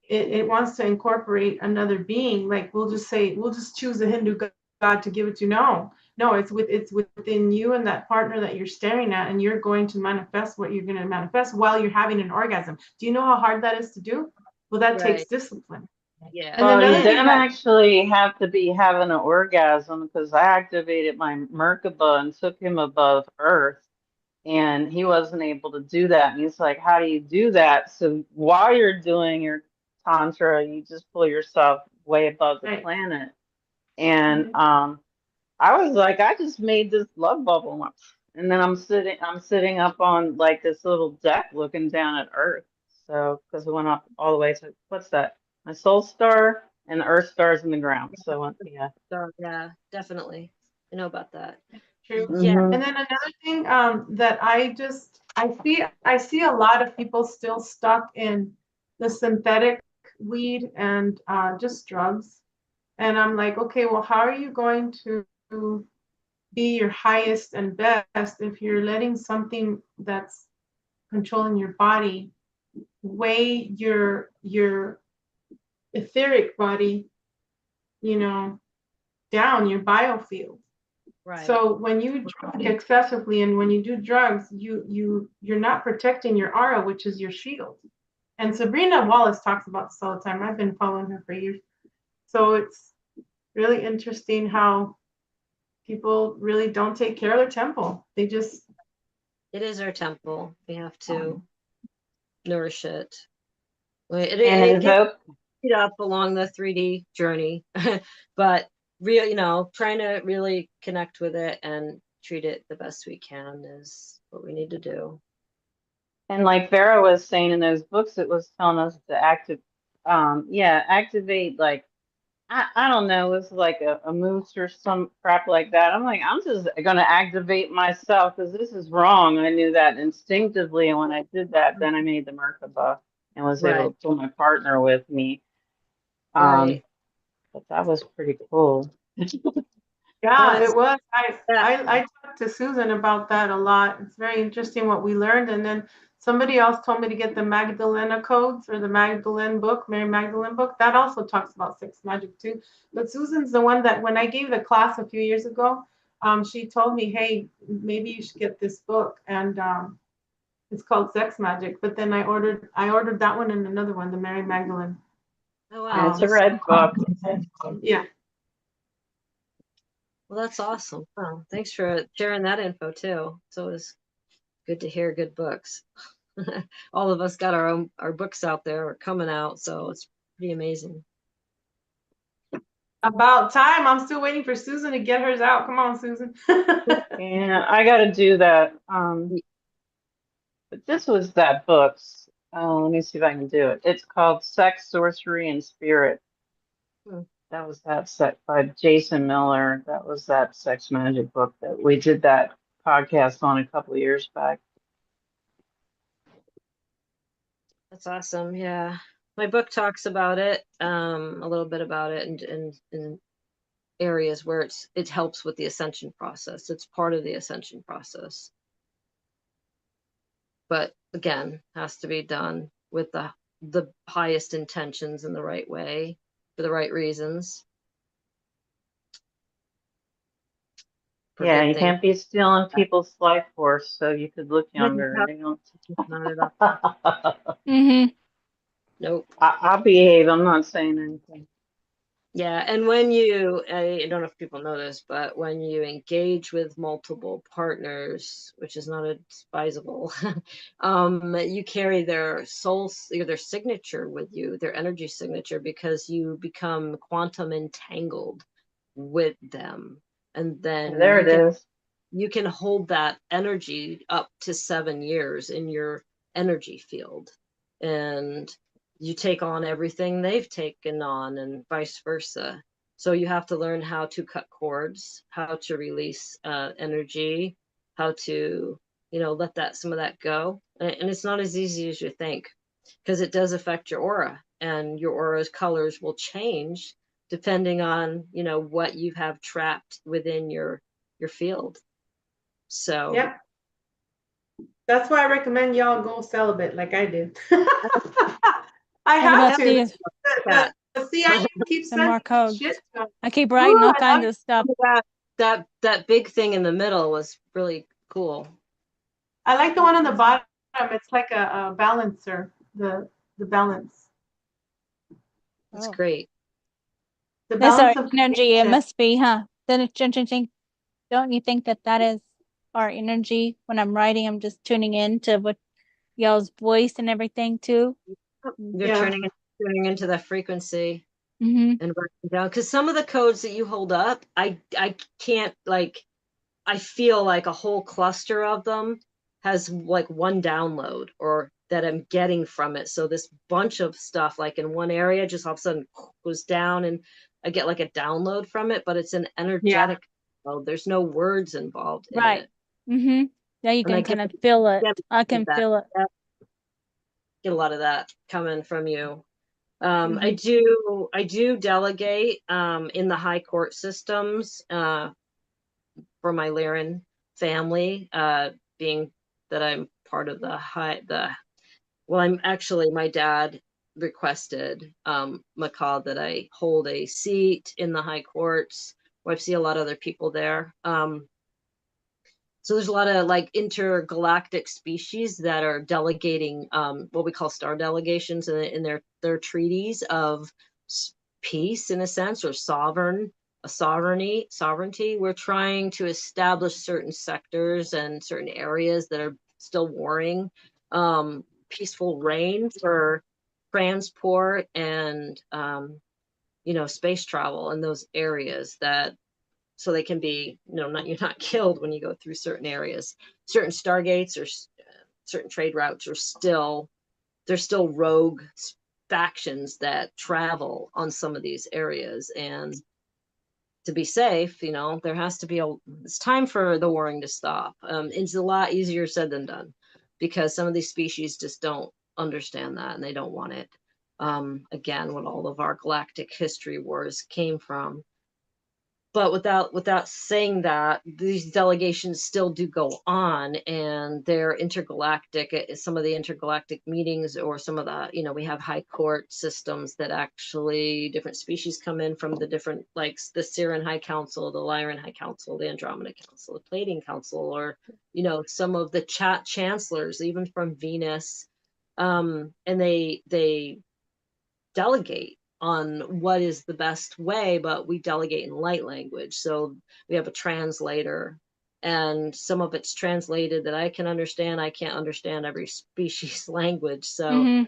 it wants to incorporate another being. Like we'll just choose a Hindu god to give it to. No, it's within you and that partner that you're staring at, and you're going to manifest what you're going to manifest while you're having an orgasm. Do you know how hard that is to do? Well, that takes discipline. Yeah. And Well, you another thing didn't actually have to be having an orgasm, because I activated my Merkaba and took him above Earth, and he wasn't able to do that. And he's like, how do you do that? So while you're doing your Tantra, you just pull yourself way above the planet. And I was like, I just made this love bubble. And then I'm sitting up on like this little deck looking down at Earth. So, because we went up all the way to, what's that? My soul star and the Earth stars in the ground. So, yeah. So, yeah, definitely. I know about that. True. Yeah. And then another thing that I see a lot of people still stuck in the synthetic weed and just drugs. And I'm like, okay, well, how are you going to be your highest and best if you're letting something that's controlling your body weigh your etheric body, down, your biofield? Right. So when you drink excessively and when you do drugs, you're not protecting your aura, which is your shield. And Sabrina Wallace talks about this all the time. I've been following her for years. So it's really interesting how people really don't take care of their temple. It is our temple. We have to nourish it. And It gets beat up along the 3D journey, but trying to really connect with it and treat it the best we can is what we need to do. And like Vera was saying in those books, it was telling us to yeah, activate like I don't know, it's like a moose or some crap like that. I'm like, I'm just gonna activate myself because this is wrong. I knew that instinctively, and when I did that, then I made the Merkaba and was able Right, to pull my partner with me. right. But that was pretty cool. Yeah, That's it was. that. I talked to Susan about that a lot. It's very interesting what we learned. And then somebody else told me to get the Magdalena codes or the Magdalene book, Mary Magdalene book. That also talks about sex magic too. But Susan's the one that when I gave the class a few years ago, she told me, hey, maybe you should get this book. And it's called Sex Magic. But then I ordered that one and another one, the Mary Magdalene. Oh Yeah, wow, it's a that's red book. Yeah. well, that's awesome. Wow, thanks for sharing that info too. It's always good to hear good books. All of us got our books out there or coming out, so it's pretty amazing. About time. I'm still waiting for Susan to get hers out. Come on, Susan. Yeah, I got to do that. But this was that book's. Let me see if I can do it. It's called Sex, Sorcery, and Spirit. Hmm. That was that set by Jason Miller. That was that sex magic book that we did that podcast on a couple of years back. That's awesome. Yeah. My book talks about it, a little bit about it and in areas where it helps with the ascension process. It's part of the ascension process. But again, has to be done with the highest intentions in the right way for the right reasons. For Yeah, good you things. can't be stealing people's life force so you could look younger. They don't. Not at all. Mm-hmm. Nope. I'll behave. I'm not saying anything. Yeah, and when I don't know if people know this, but when you engage with multiple partners, which is not advisable, you carry their their signature with you, their energy signature, because you become quantum entangled with them. And then There it is. you can hold that energy up to 7 years in your energy field. And you take on everything they've taken on and vice versa. So you have to learn how to cut cords, how to release energy, how to, let some of that go. And it's not as easy as you think, because it does affect your aura, and your aura's colors will change depending on, what you have trapped within your field. So Yep. That's why I recommend y'all go celibate like I did. I What have about to. these? See, I keep Some more sending codes. shit to them. I keep writing Ooh, all I kinds love of stuff. that big thing in the middle was really cool. I like the one on the bottom. It's like a balancer, the balance. That's Oh. great. The That's our balance of energy. It creation. must be, huh? Then it's interesting. Don't you think that is our energy? When I'm writing, I'm just tuning in to what y'all's voice and everything too. You're Yeah. tuning into that frequency Mm-hmm. and writing down, because some of the codes that you hold up, I can't, I feel like a whole cluster of them has like one download or that I'm getting from it. So this bunch of stuff, like in one area, just all of a sudden goes down, and I get like a download from it, but it's an energetic mode. There's no words involved in Right. it. Mm-hmm. Yeah, you And I can kind of feel it. get I can that. feel it. Get a lot of that coming from you. Mhm. I do delegate in the high court systems for my Lyran family, being that I'm part of I'm actually, my dad requested McCall that I hold a seat in the high courts, where I see a lot of other people there. So there's a lot of like intergalactic species that are delegating what we call star delegations in their treaties of peace, in a sense, or sovereignty. We're trying to establish certain sectors and certain areas that are still warring, peaceful reign for transport and space travel in those areas, that so they can be, you're not killed when you go through certain areas. Certain stargates or certain trade routes they're still rogue factions that travel on some of these areas, and to be safe, you know, there has to be it's time for the warring to stop. It's a lot easier said than done, because some of these species just don't understand that and they don't want it. Again, what all of our galactic history wars came from. But without saying that, these delegations still do go on, and they're intergalactic. Some of the intergalactic meetings, or some of the, you know, we have high court systems that actually different species come in from the different, like the Siren High Council, the Lyran High Council, the Andromeda Council, the Plating Council, or, you know, some of the chancellors, even from Venus, and they delegate on what is the best way, but we delegate in light language. So we have a translator, and some of it's translated that I can understand. I can't understand every species language. So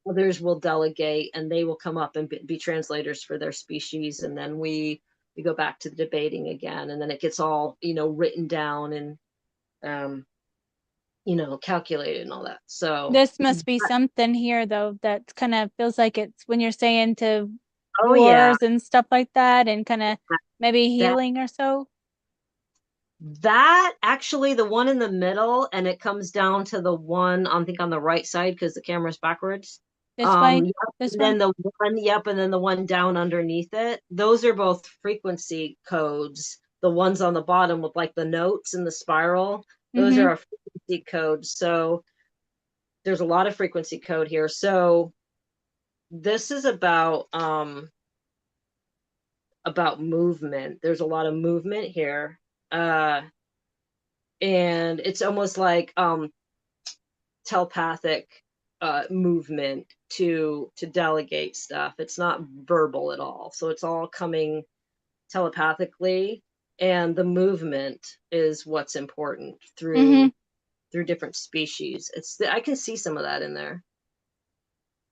others will delegate, and they will come up and be translators for their species. And then we go back to the debating again, and then it gets all, you know, written down and, you know, calculated and all that. So This must be something here though that kind of feels like it's when you're saying to oh yeah, wars and stuff like that, and kind of maybe that healing or so. that actually, the one in the middle, and it comes down to the one I think on the right side because the camera's backwards. This way, Yep, this and one. then the one, yep, and then the one down underneath it. Those are both frequency codes. The ones on the bottom with like the notes and the spiral, those are a frequency code. So there's a lot of frequency code here. So this is about movement. There's a lot of movement here. And it's almost like telepathic movement to delegate stuff. It's not verbal at all, so it's all coming telepathically, and the movement is what's important through different species. I can see some of that in there.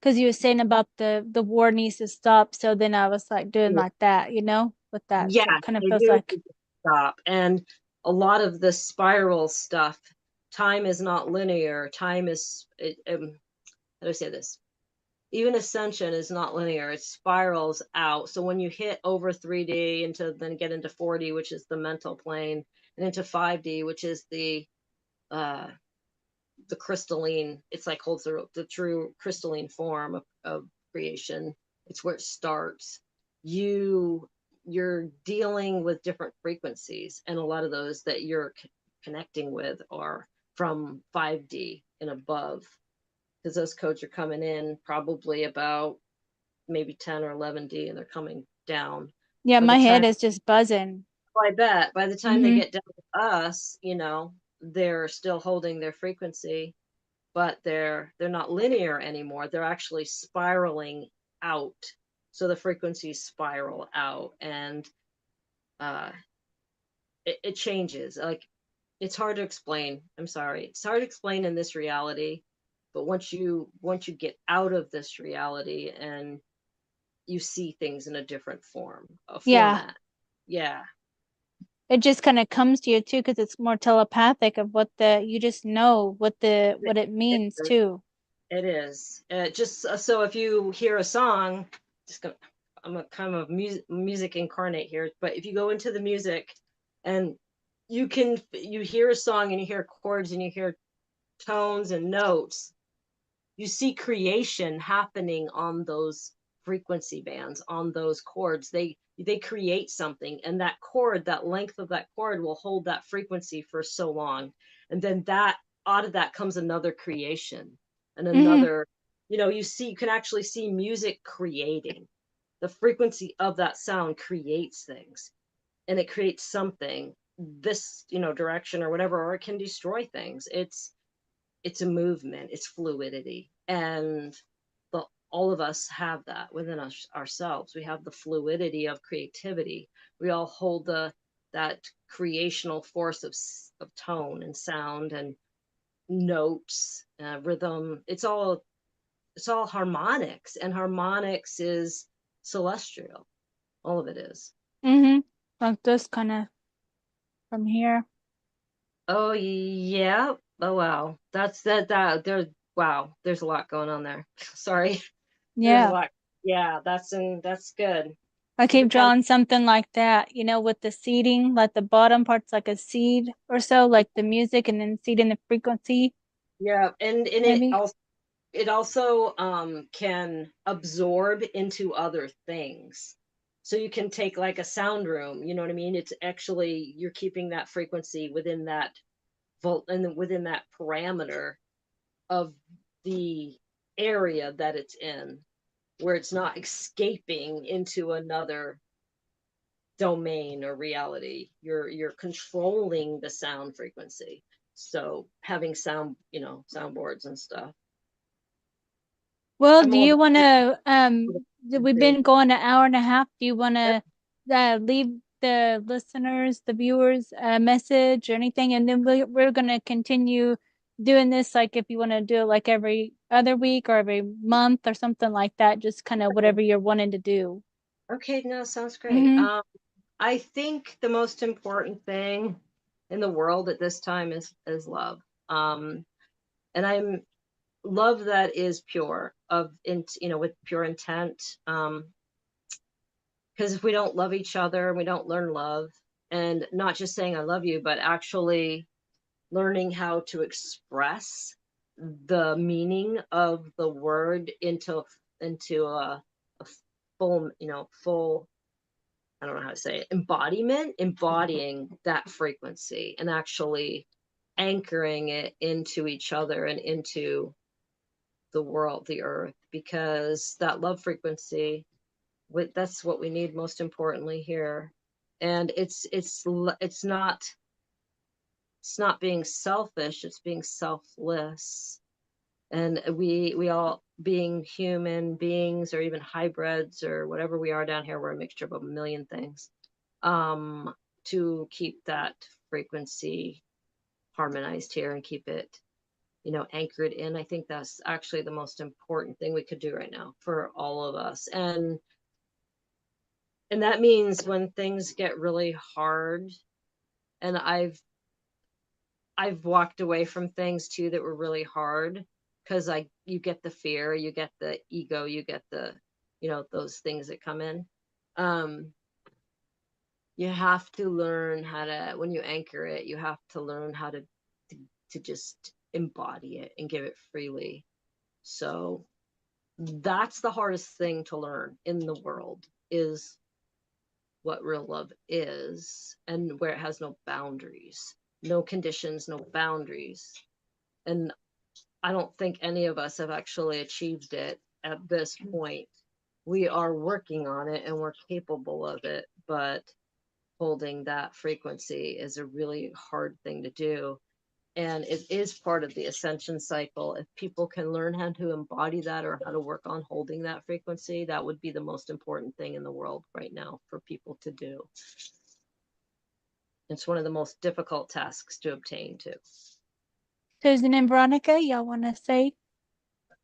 Because you were saying about the war needs to stop, so then I was like doing like that, you know, with that. Yeah, so it kind of they feels do like stop. And a lot of the spiral stuff, time is not linear. Time is how do I say this? Even ascension is not linear. It spirals out. So when you hit over 3D into then get into 4D, which is the mental plane, and into 5D, which is the crystalline, it's like holds the true crystalline form of creation. It's where it starts. You're dealing with different frequencies, and a lot of those that you're connecting with are from 5D and above, because those codes are coming in probably about maybe 10 or 11D, and they're coming down. yeah, By my the head time, is just buzzing. I bet by the time they get down to us, you know, they're still holding their frequency, but they're not linear anymore. They're actually spiraling out. So the frequencies spiral out, and it changes. Like, it's hard to explain. I'm sorry. It's hard to explain in this reality, but once you get out of this reality and you see things in a different format. Yeah. It just kind of comes to you too, because it's more telepathic of what you just know what it means It, too. it is. Just so if you hear a song, I'm a kind of music incarnate here, but if you go into the music and you hear a song and you hear chords and you hear tones and notes, you see creation happening on those frequency bands, on those chords. They create something, and that chord, that length of that chord will hold that frequency for so long, and then that out of that comes another creation and another, you know, you can actually see music creating. The frequency of that sound creates things, and it creates something this, you know, direction or whatever, or it can destroy things. It's a movement, it's fluidity, and all of us have that within ourselves. We have the fluidity of creativity. We all hold that creational force of tone and sound and notes, rhythm. It's all harmonics, and harmonics is celestial. All of it is. Like this kind of from here. Oh yeah. Oh wow. That's that there's wow, there's a lot going on there. Sorry. There's a Yeah. lot. Yeah, that's good. I keep You probably, drawing something like that, with the seeding, like the bottom part's like a seed or so, like the music, and then seed in the frequency, yeah, and maybe. it also can absorb into other things. So you can take like a sound room, you know what I mean? It's actually you're keeping that frequency within that volt and within that parameter of the area that it's in, where it's not escaping into another domain or reality. You're controlling the sound frequency. So having sound, soundboards and stuff. Well, I'm do all you want to, we've about been going an hour and a half. Do you want to leave the listeners, the viewers, a message or anything? And then we're going to continue doing this, like if you want to do it like every other week or every month or something like that, just kind of whatever you're wanting to do. Okay, no, sounds great. Mm-hmm. I think the most important thing in the world at this time is love. And I'm love that is pure with pure intent. Because if we don't love each other, we don't learn love, and not just saying I love you, but actually learning how to express the meaning of the word into a full, I don't know how to say it, embodying that frequency and actually anchoring it into each other and into the world, the earth, because that love frequency, that's what we need most importantly here. And it's not being selfish, it's being selfless. And we all, being human beings or even hybrids or whatever we are down here, we're a mixture of a million things, to keep that frequency harmonized here and keep it anchored in. I think that's actually the most important thing we could do right now for all of us. And that means when things get really hard, and I've walked away from things too that were really hard, because you get the fear, you get the ego, you get the those things that come in. You have to learn how to, when you anchor it, you have to learn how to just embody it and give it freely. So that's the hardest thing to learn in the world, is what real love is, and where it has no boundaries, no conditions, no boundaries. And I don't think any of us have actually achieved it at this point. We are working on it and we're capable of it, but holding that frequency is a really hard thing to do. And it is part of the ascension cycle. If people can learn how to embody that or how to work on holding that frequency, that would be the most important thing in the world right now for people to do. It's one of the most difficult tasks to obtain too. Susan and Veronica, y'all want to say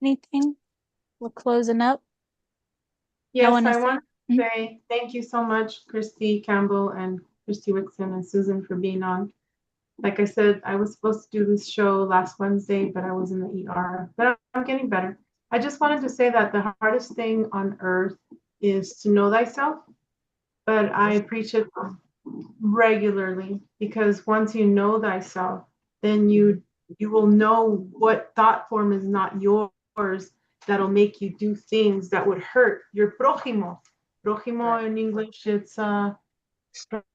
anything? We're closing up. Yes, I say? want to say thank you so much, Kristy Campbell and Kristy Wixon and Susan, for being on. Like I said, I was supposed to do this show last Wednesday, but I was in the ER. But I'm getting better. I just wanted to say that the hardest thing on earth is to know thyself. But I preach it regularly, because once you know thyself, then you will know what thought form is not yours, that'll make you do things that would hurt your prójimo. Prójimo in English, it's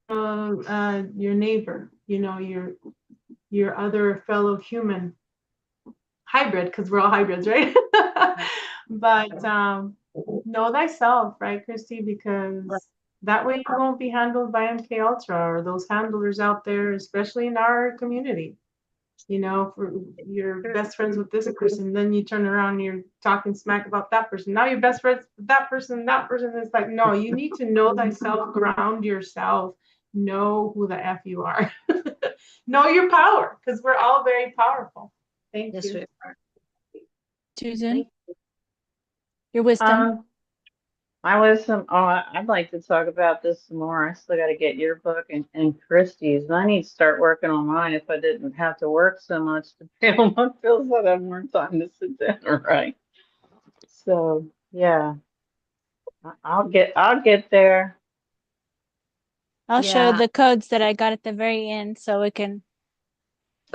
your neighbor, your other fellow human, hybrid, because we're all hybrids, right? But know thyself, right, Kristy? Because that way you won't be handled by MK Ultra or those handlers out there, especially in our community. For you're best friends with this person, then you turn around and you're talking smack about that person. Now you're best friends with that person. That person is like, no, you need to know thyself, ground yourself, know who the F you are, know your power, because we're all very powerful. Thank Yes, you. we are. Susan, your wisdom. My wisdom. Oh, I'd like to talk about this some more. I still got to get your book and Christie's. And I need to start working on mine. If I didn't have to work so much to pay all my bills, I'd have more time to sit down and write. So Yeah. I'll get there. I'll show Yeah. the codes that I got at the very end so we can,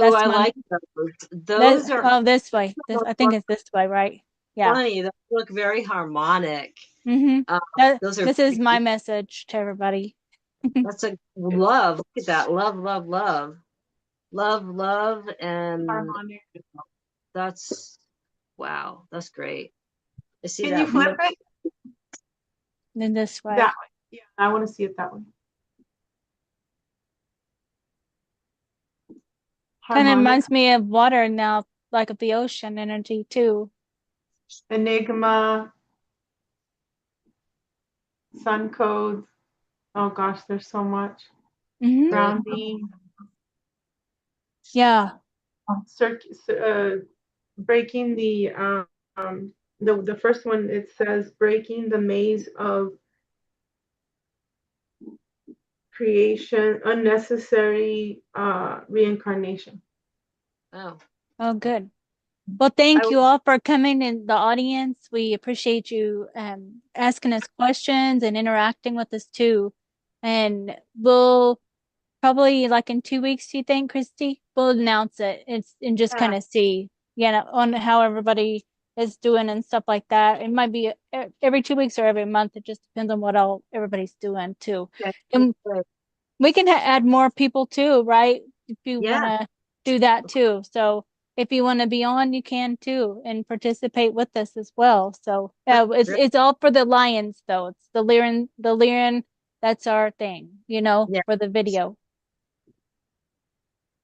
Oh, that's I my, like those. that, Those are oh, this way. This, I think it's this way, right? Yeah. funny. Those look very harmonic. Mm-hmm. Uh, those are This is very my message to everybody. That's a love. Look at that. Love, love, love. Love, love. And Harmonic. that's, wow, that's great. I see Can that. you flip it In this way. that way? Yeah, I want to see it that way. Kind of Harmonic, reminds me of water now, like of the ocean energy too. enigma, sun codes. Oh gosh, there's so much. Mm-hmm. Grounding, Yeah. breaking the first one. It says breaking the maze of creation, unnecessary reincarnation. Oh, Oh, good. Well, I, thank you all for coming in the audience. We appreciate you asking us questions and interacting with us too. And we'll probably like in 2 weeks, do you think, Kristy? We'll announce it. And just Yeah. kind of see, on how everybody is doing and stuff like that. It might be every 2 weeks or every month. It just depends on what all everybody's doing too. okay. And we can add more people too, right? If you Yeah. want to do that too. So if you want to be on, you can too and participate with us as well. So it's all for the Lions though. It's the Lyran, that's our thing, Yeah. for the video.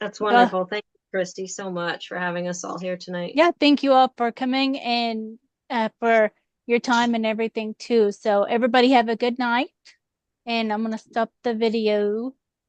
That's wonderful. Thank you, Kristy, so much for having us all here tonight. Yeah, thank you all for coming and for your time and everything too. So everybody have a good night. And I'm going to stop the video.